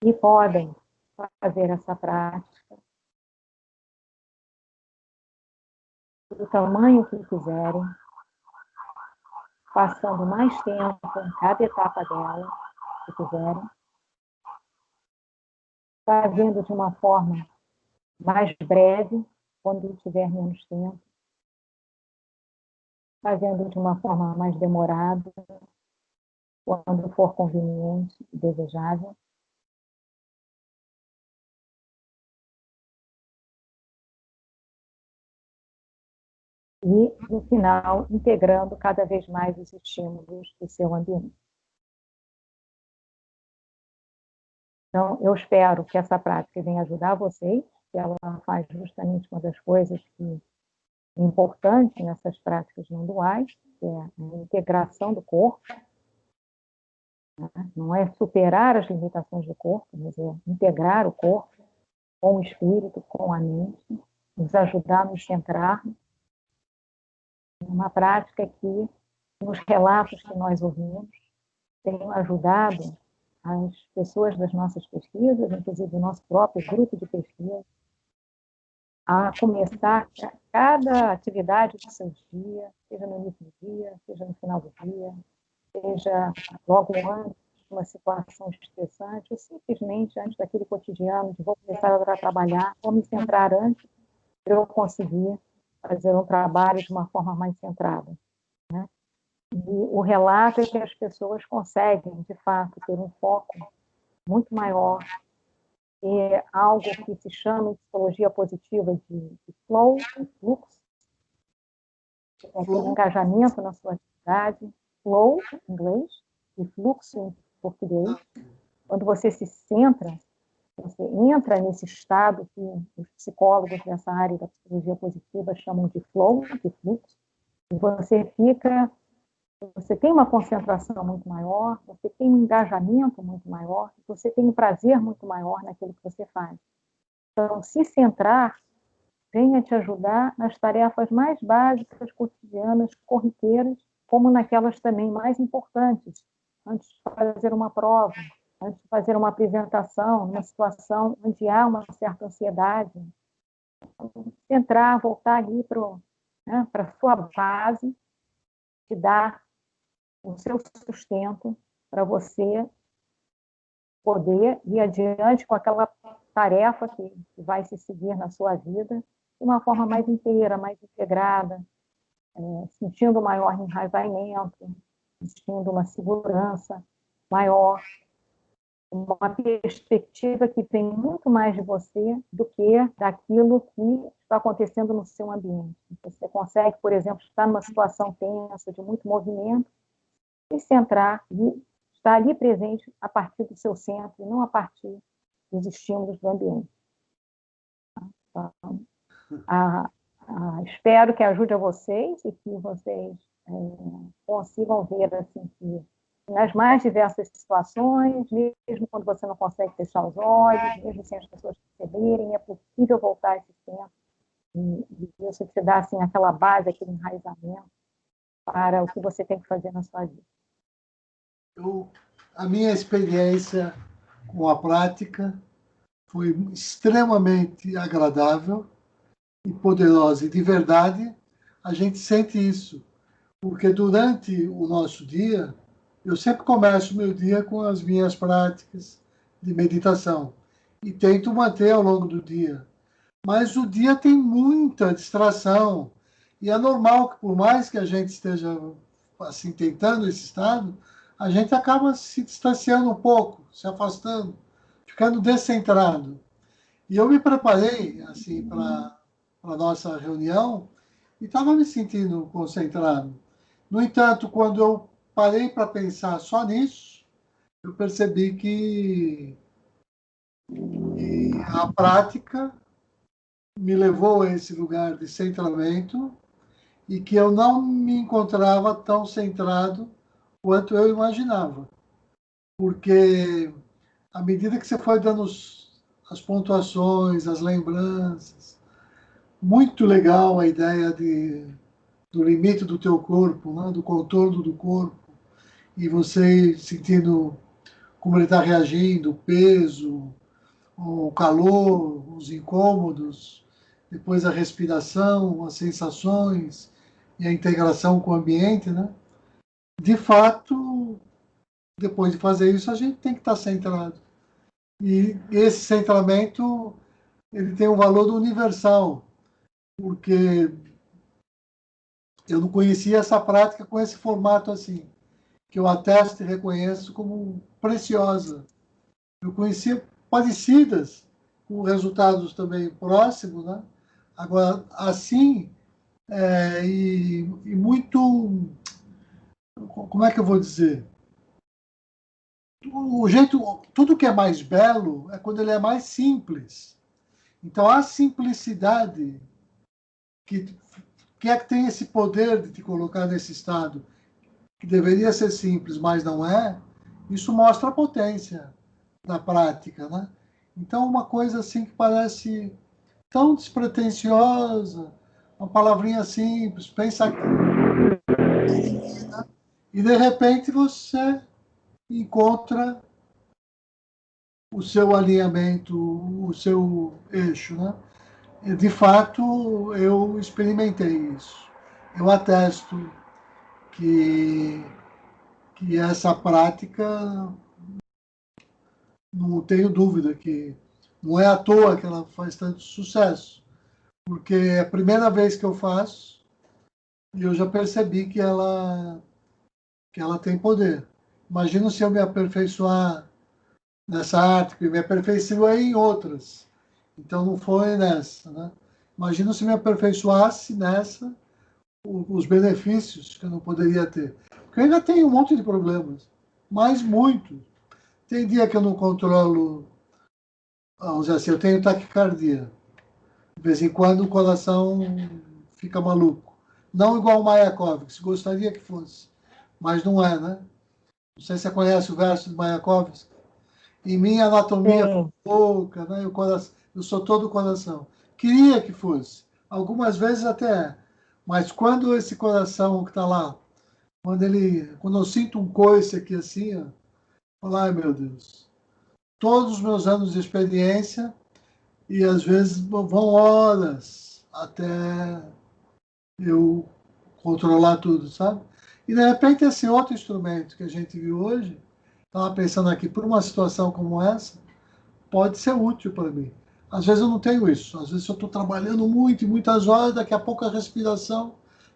e podem fazer essa prática do tamanho que quiserem, passando mais tempo em cada etapa dela, se quiserem, fazendo de uma forma mais breve, quando tiver menos tempo, fazendo de uma forma mais demorada, quando for conveniente e desejável. E, no final, integrando cada vez mais os estímulos do seu ambiente. Então, eu espero que essa prática venha ajudar vocês, que ela faz justamente uma das coisas que é importante nessas práticas não duais, que é a integração do corpo. Não é superar as limitações do corpo, mas é integrar o corpo com o espírito, com a mente, nos ajudar a nos centrar. É uma prática que, nos relatos que nós ouvimos, tem ajudado as pessoas das nossas pesquisas, inclusive o nosso próprio grupo de pesquisa, a começar cada atividade do seu dia, seja no início do dia, seja no final do dia, seja logo antes de uma situação estressante, ou simplesmente antes daquele cotidiano de vou começar a trabalhar, vou me centrar antes para eu conseguir fazer um trabalho de uma forma mais centrada. Né? E o relato é que as pessoas conseguem, de fato, ter um foco muito maior, é algo que se chama em psicologia positiva de flow, de fluxo, é aquele engajamento na sua atividade, flow, em inglês, e fluxo, em português. Quando você se centra, você entra nesse estado que os psicólogos dessa área da psicologia positiva chamam de flow, de fluxo, e você tem uma concentração muito maior, você tem um engajamento muito maior, você tem um prazer muito maior naquilo que você faz. Então, se centrar venha te ajudar nas tarefas mais básicas, cotidianas, corriqueiras, como naquelas também mais importantes, antes de fazer uma prova, antes de fazer uma apresentação, numa situação onde há uma certa ansiedade. Centrar, voltar ali para a sua base, te dar o seu sustento para você poder ir adiante com aquela tarefa que vai se seguir na sua vida de uma forma mais inteira, mais integrada, sentindo maior enraizamento, sentindo uma segurança maior, uma perspectiva que vem muito mais de você do que daquilo que está acontecendo no seu ambiente. Você consegue, por exemplo, estar numa situação tensa, de muito movimento, se centrar e estar ali presente a partir do seu centro, e não a partir dos estímulos do ambiente. Então, espero que ajude a vocês e que vocês consigam ver assim, que nas mais diversas situações, mesmo quando você não consegue fechar os olhos, mesmo sem as pessoas perceberem, é possível voltar a esse centro. E isso te dá assim, aquela base, aquele enraizamento para o que você tem que fazer na sua vida. A minha experiência com a prática foi extremamente agradável e poderosa. E, de verdade, a gente sente isso. Porque durante o nosso dia, eu sempre começo o meu dia com as minhas práticas de meditação. E tento manter ao longo do dia. Mas o dia tem muita distração. E é normal que, por mais que a gente esteja assim, tentando esse estado, a gente acaba se distanciando um pouco, se afastando, ficando descentrado. E eu me preparei assim para a nossa reunião e estava me sentindo concentrado. No entanto, quando eu parei para pensar só nisso, eu percebi que a prática me levou a esse lugar de centramento e que eu não me encontrava tão centrado quanto eu imaginava. Porque à medida que você foi dando as pontuações, as lembranças, muito legal a ideia do limite do teu corpo, né? Do contorno do corpo, e você sentindo como ele está reagindo, o peso, o calor, os incômodos, depois a respiração, as sensações e a integração com o ambiente, né? De fato, depois de fazer isso, a gente tem que estar centrado. E esse centramento, ele tem um valor universal, porque eu não conhecia essa prática com esse formato assim, que eu atesto e reconheço como preciosa. Eu conhecia parecidas, com resultados também próximos, né? Agora, assim, e muito, como é que eu vou dizer? O jeito, tudo que é mais belo é quando ele é mais simples. Então, a simplicidade que, que é que tem esse poder de te colocar nesse estado, que deveria ser simples, mas não é, isso mostra a potência da prática, né? Então, uma coisa assim que parece tão despretensiosa, uma palavrinha simples, pensa aqui, e de repente você encontra o seu alinhamento, o seu eixo, né? E, de fato, eu experimentei isso. Eu atesto que, que essa prática, não tenho dúvida que não é à toa que ela faz tanto sucesso, porque é a primeira vez que eu faço e eu já percebi que ela tem poder. Imagino se eu me aperfeiçoar nessa arte, que me aperfeiçoei em outras. Então não foi nessa, né? Imagino se me aperfeiçoasse nessa, os benefícios que eu não poderia ter. Porque eu ainda tenho um monte de problemas, mas muito. Tem dia que eu não controlo, vamos dizer assim, eu tenho taquicardia. De vez em quando o coração fica maluco. Não igual o Mayakovsky, gostaria que fosse, mas não é, né? Não sei se você conhece o verso de Mayakovsky. Em minha anatomia Sim. pouca, né? Eu sou todo coração. Queria que fosse. Algumas vezes até é. Mas quando esse coração que está lá, quando eu sinto um coice aqui assim, ó, eu falo, ai meu Deus. Todos os meus anos de experiência, e às vezes vão horas até eu controlar tudo, sabe? E de repente esse outro instrumento que a gente viu hoje, estava pensando aqui, por uma situação como essa, pode ser útil para mim. Às vezes eu não tenho isso. Às vezes eu estou trabalhando muito e muitas horas, daqui a pouco a respiração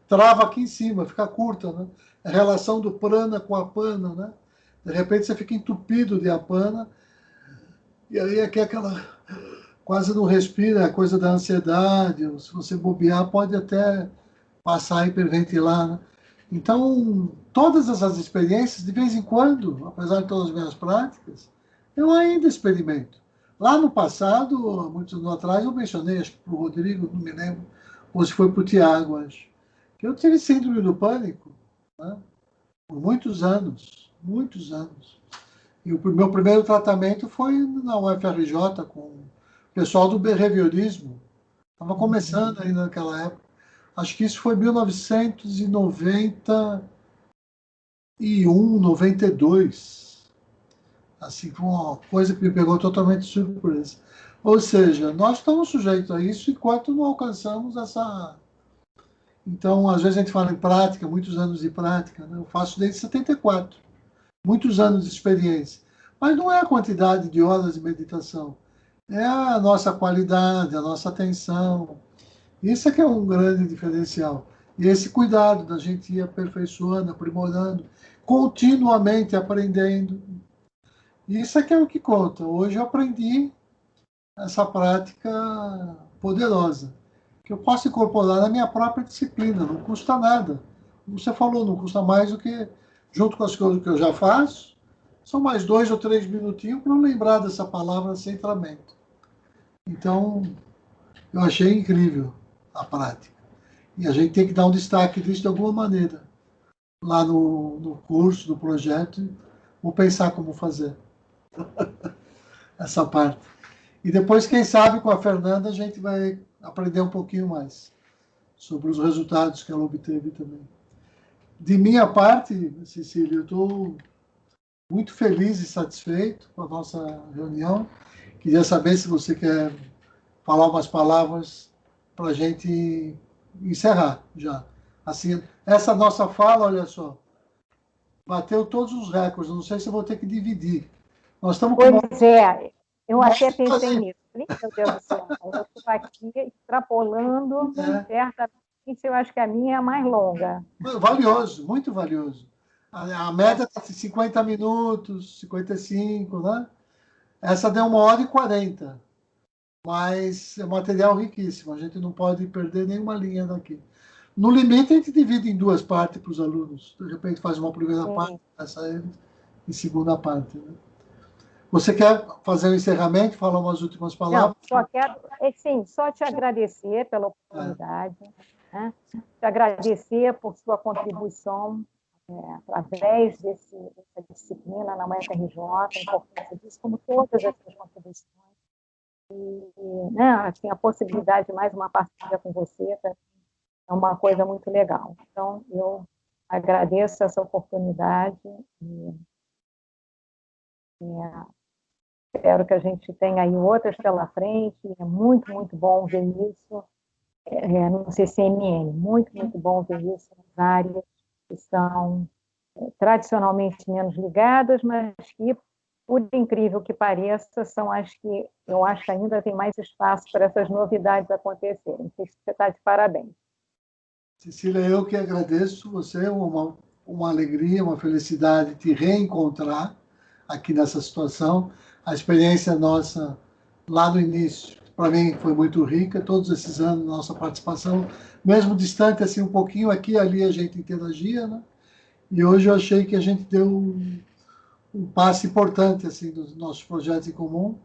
trava aqui em cima, fica curta, né? A relação do prana com a apana, né? De repente você fica entupido de apana, e aí aqui é aquela quase não respira, é coisa da ansiedade, ou se você bobear pode até passar a hiperventilar, né? Então, todas essas experiências, de vez em quando, apesar de todas as minhas práticas, eu ainda experimento. Lá no passado, há muitos anos atrás, eu mencionei, acho que para o Rodrigo, não me lembro, ou se foi para o Tiago, acho, que eu tive síndrome do pânico, né? Por muitos anos, muitos anos. E o meu primeiro tratamento foi na UFRJ, com o pessoal do behaviorismo. Estava começando aí naquela época. Acho que isso foi 1991, 92. Assim, foi uma coisa que me pegou totalmente de surpresa. Ou seja, nós estamos sujeitos a isso enquanto não alcançamos essa. Então, às vezes a gente fala em prática, muitos anos de prática, né? Eu faço desde 74, muitos anos de experiência. Mas não é a quantidade de horas de meditação, é a nossa qualidade, a nossa atenção. Isso é que é um grande diferencial. E esse cuidado da gente ir aperfeiçoando, aprimorando, continuamente aprendendo. Isso é que é o que conta. Hoje eu aprendi essa prática poderosa, que eu posso incorporar na minha própria disciplina, não custa nada. Como você falou, não custa mais do que, junto com as coisas que eu já faço, são mais 2 ou 3 minutinhos para não lembrar dessa palavra centramento. Então, eu achei incrível a prática. E a gente tem que dar um destaque disso de alguma maneira, lá no curso, no projeto, ou pensar como fazer essa parte. E depois, quem sabe, com a Fernanda, a gente vai aprender um pouquinho mais sobre os resultados que ela obteve também. De minha parte, Cecília, eu estou muito feliz e satisfeito com a nossa reunião. Queria saber se você quer falar umas palavras para a gente encerrar já. Assim, essa nossa fala, olha só, bateu todos os recordes. Não sei se eu vou ter que dividir. Nós estamos com Pois é, eu até pensei nisso. Meu Deus do céu, eu estou aqui extrapolando, certamente eu acho que a minha é a mais longa. Valioso, muito valioso. A média está 50 minutos, 55, né? Essa deu 1h40, mas é material riquíssimo. A gente não pode perder nenhuma linha daqui. No limite, a gente divide em 2 partes para os alunos. De repente, faz uma primeira parte, essa eles, e segunda parte. Né? Você quer fazer o encerramento, falar umas últimas palavras? Não, só quero, sim, só te agradecer pela oportunidade, né? Te agradecer por sua contribuição através dessa disciplina na UFRJ, a importância disso, como todas as suas contribuições. E né, assim, a possibilidade de mais uma partilha com você é uma coisa muito legal. Então, eu agradeço essa oportunidade e espero que a gente tenha aí outras pela frente. É muito, muito bom ver isso no CCMN. Muito, muito bom ver isso nas áreas que são tradicionalmente menos ligadas, mas que, por incrível que pareça, são as que eu acho que ainda tem mais espaço para essas novidades acontecerem. Você está de parabéns. Cecília, eu que agradeço você, uma alegria, uma felicidade te reencontrar aqui nessa situação. A experiência nossa lá no início, para mim, foi muito rica, todos esses anos, nossa participação, mesmo distante, assim, um pouquinho aqui e ali a gente interagia, né? E hoje eu achei que a gente deu um passo importante, assim, dos nossos projetos em comum.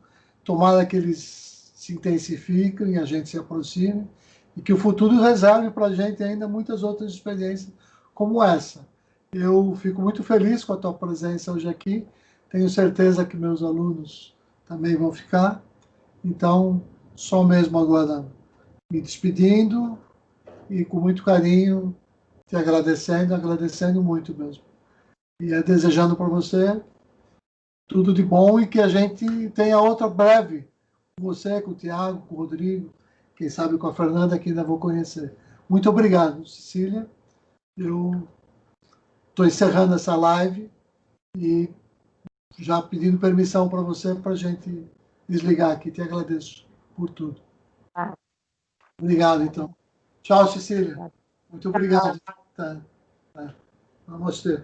Tomara que eles se intensifiquem e a gente se aproxime, e que o futuro reserve para a gente ainda muitas outras experiências como essa. Eu fico muito feliz com a tua presença hoje aqui, tenho certeza que meus alunos também vão ficar, então, só mesmo agora me despedindo e com muito carinho, te agradecendo, agradecendo muito mesmo. E desejando para você tudo de bom e que a gente tenha outra breve com você, com o Tiago, com o Rodrigo, quem sabe com a Fernanda, que ainda vou conhecer. Muito obrigado, Cecília. Eu estou encerrando essa live e já pedindo permissão para você para a gente desligar aqui. Te agradeço por tudo. Obrigado, então. Tchau, Cecília. Muito obrigado. Tá. Namastê.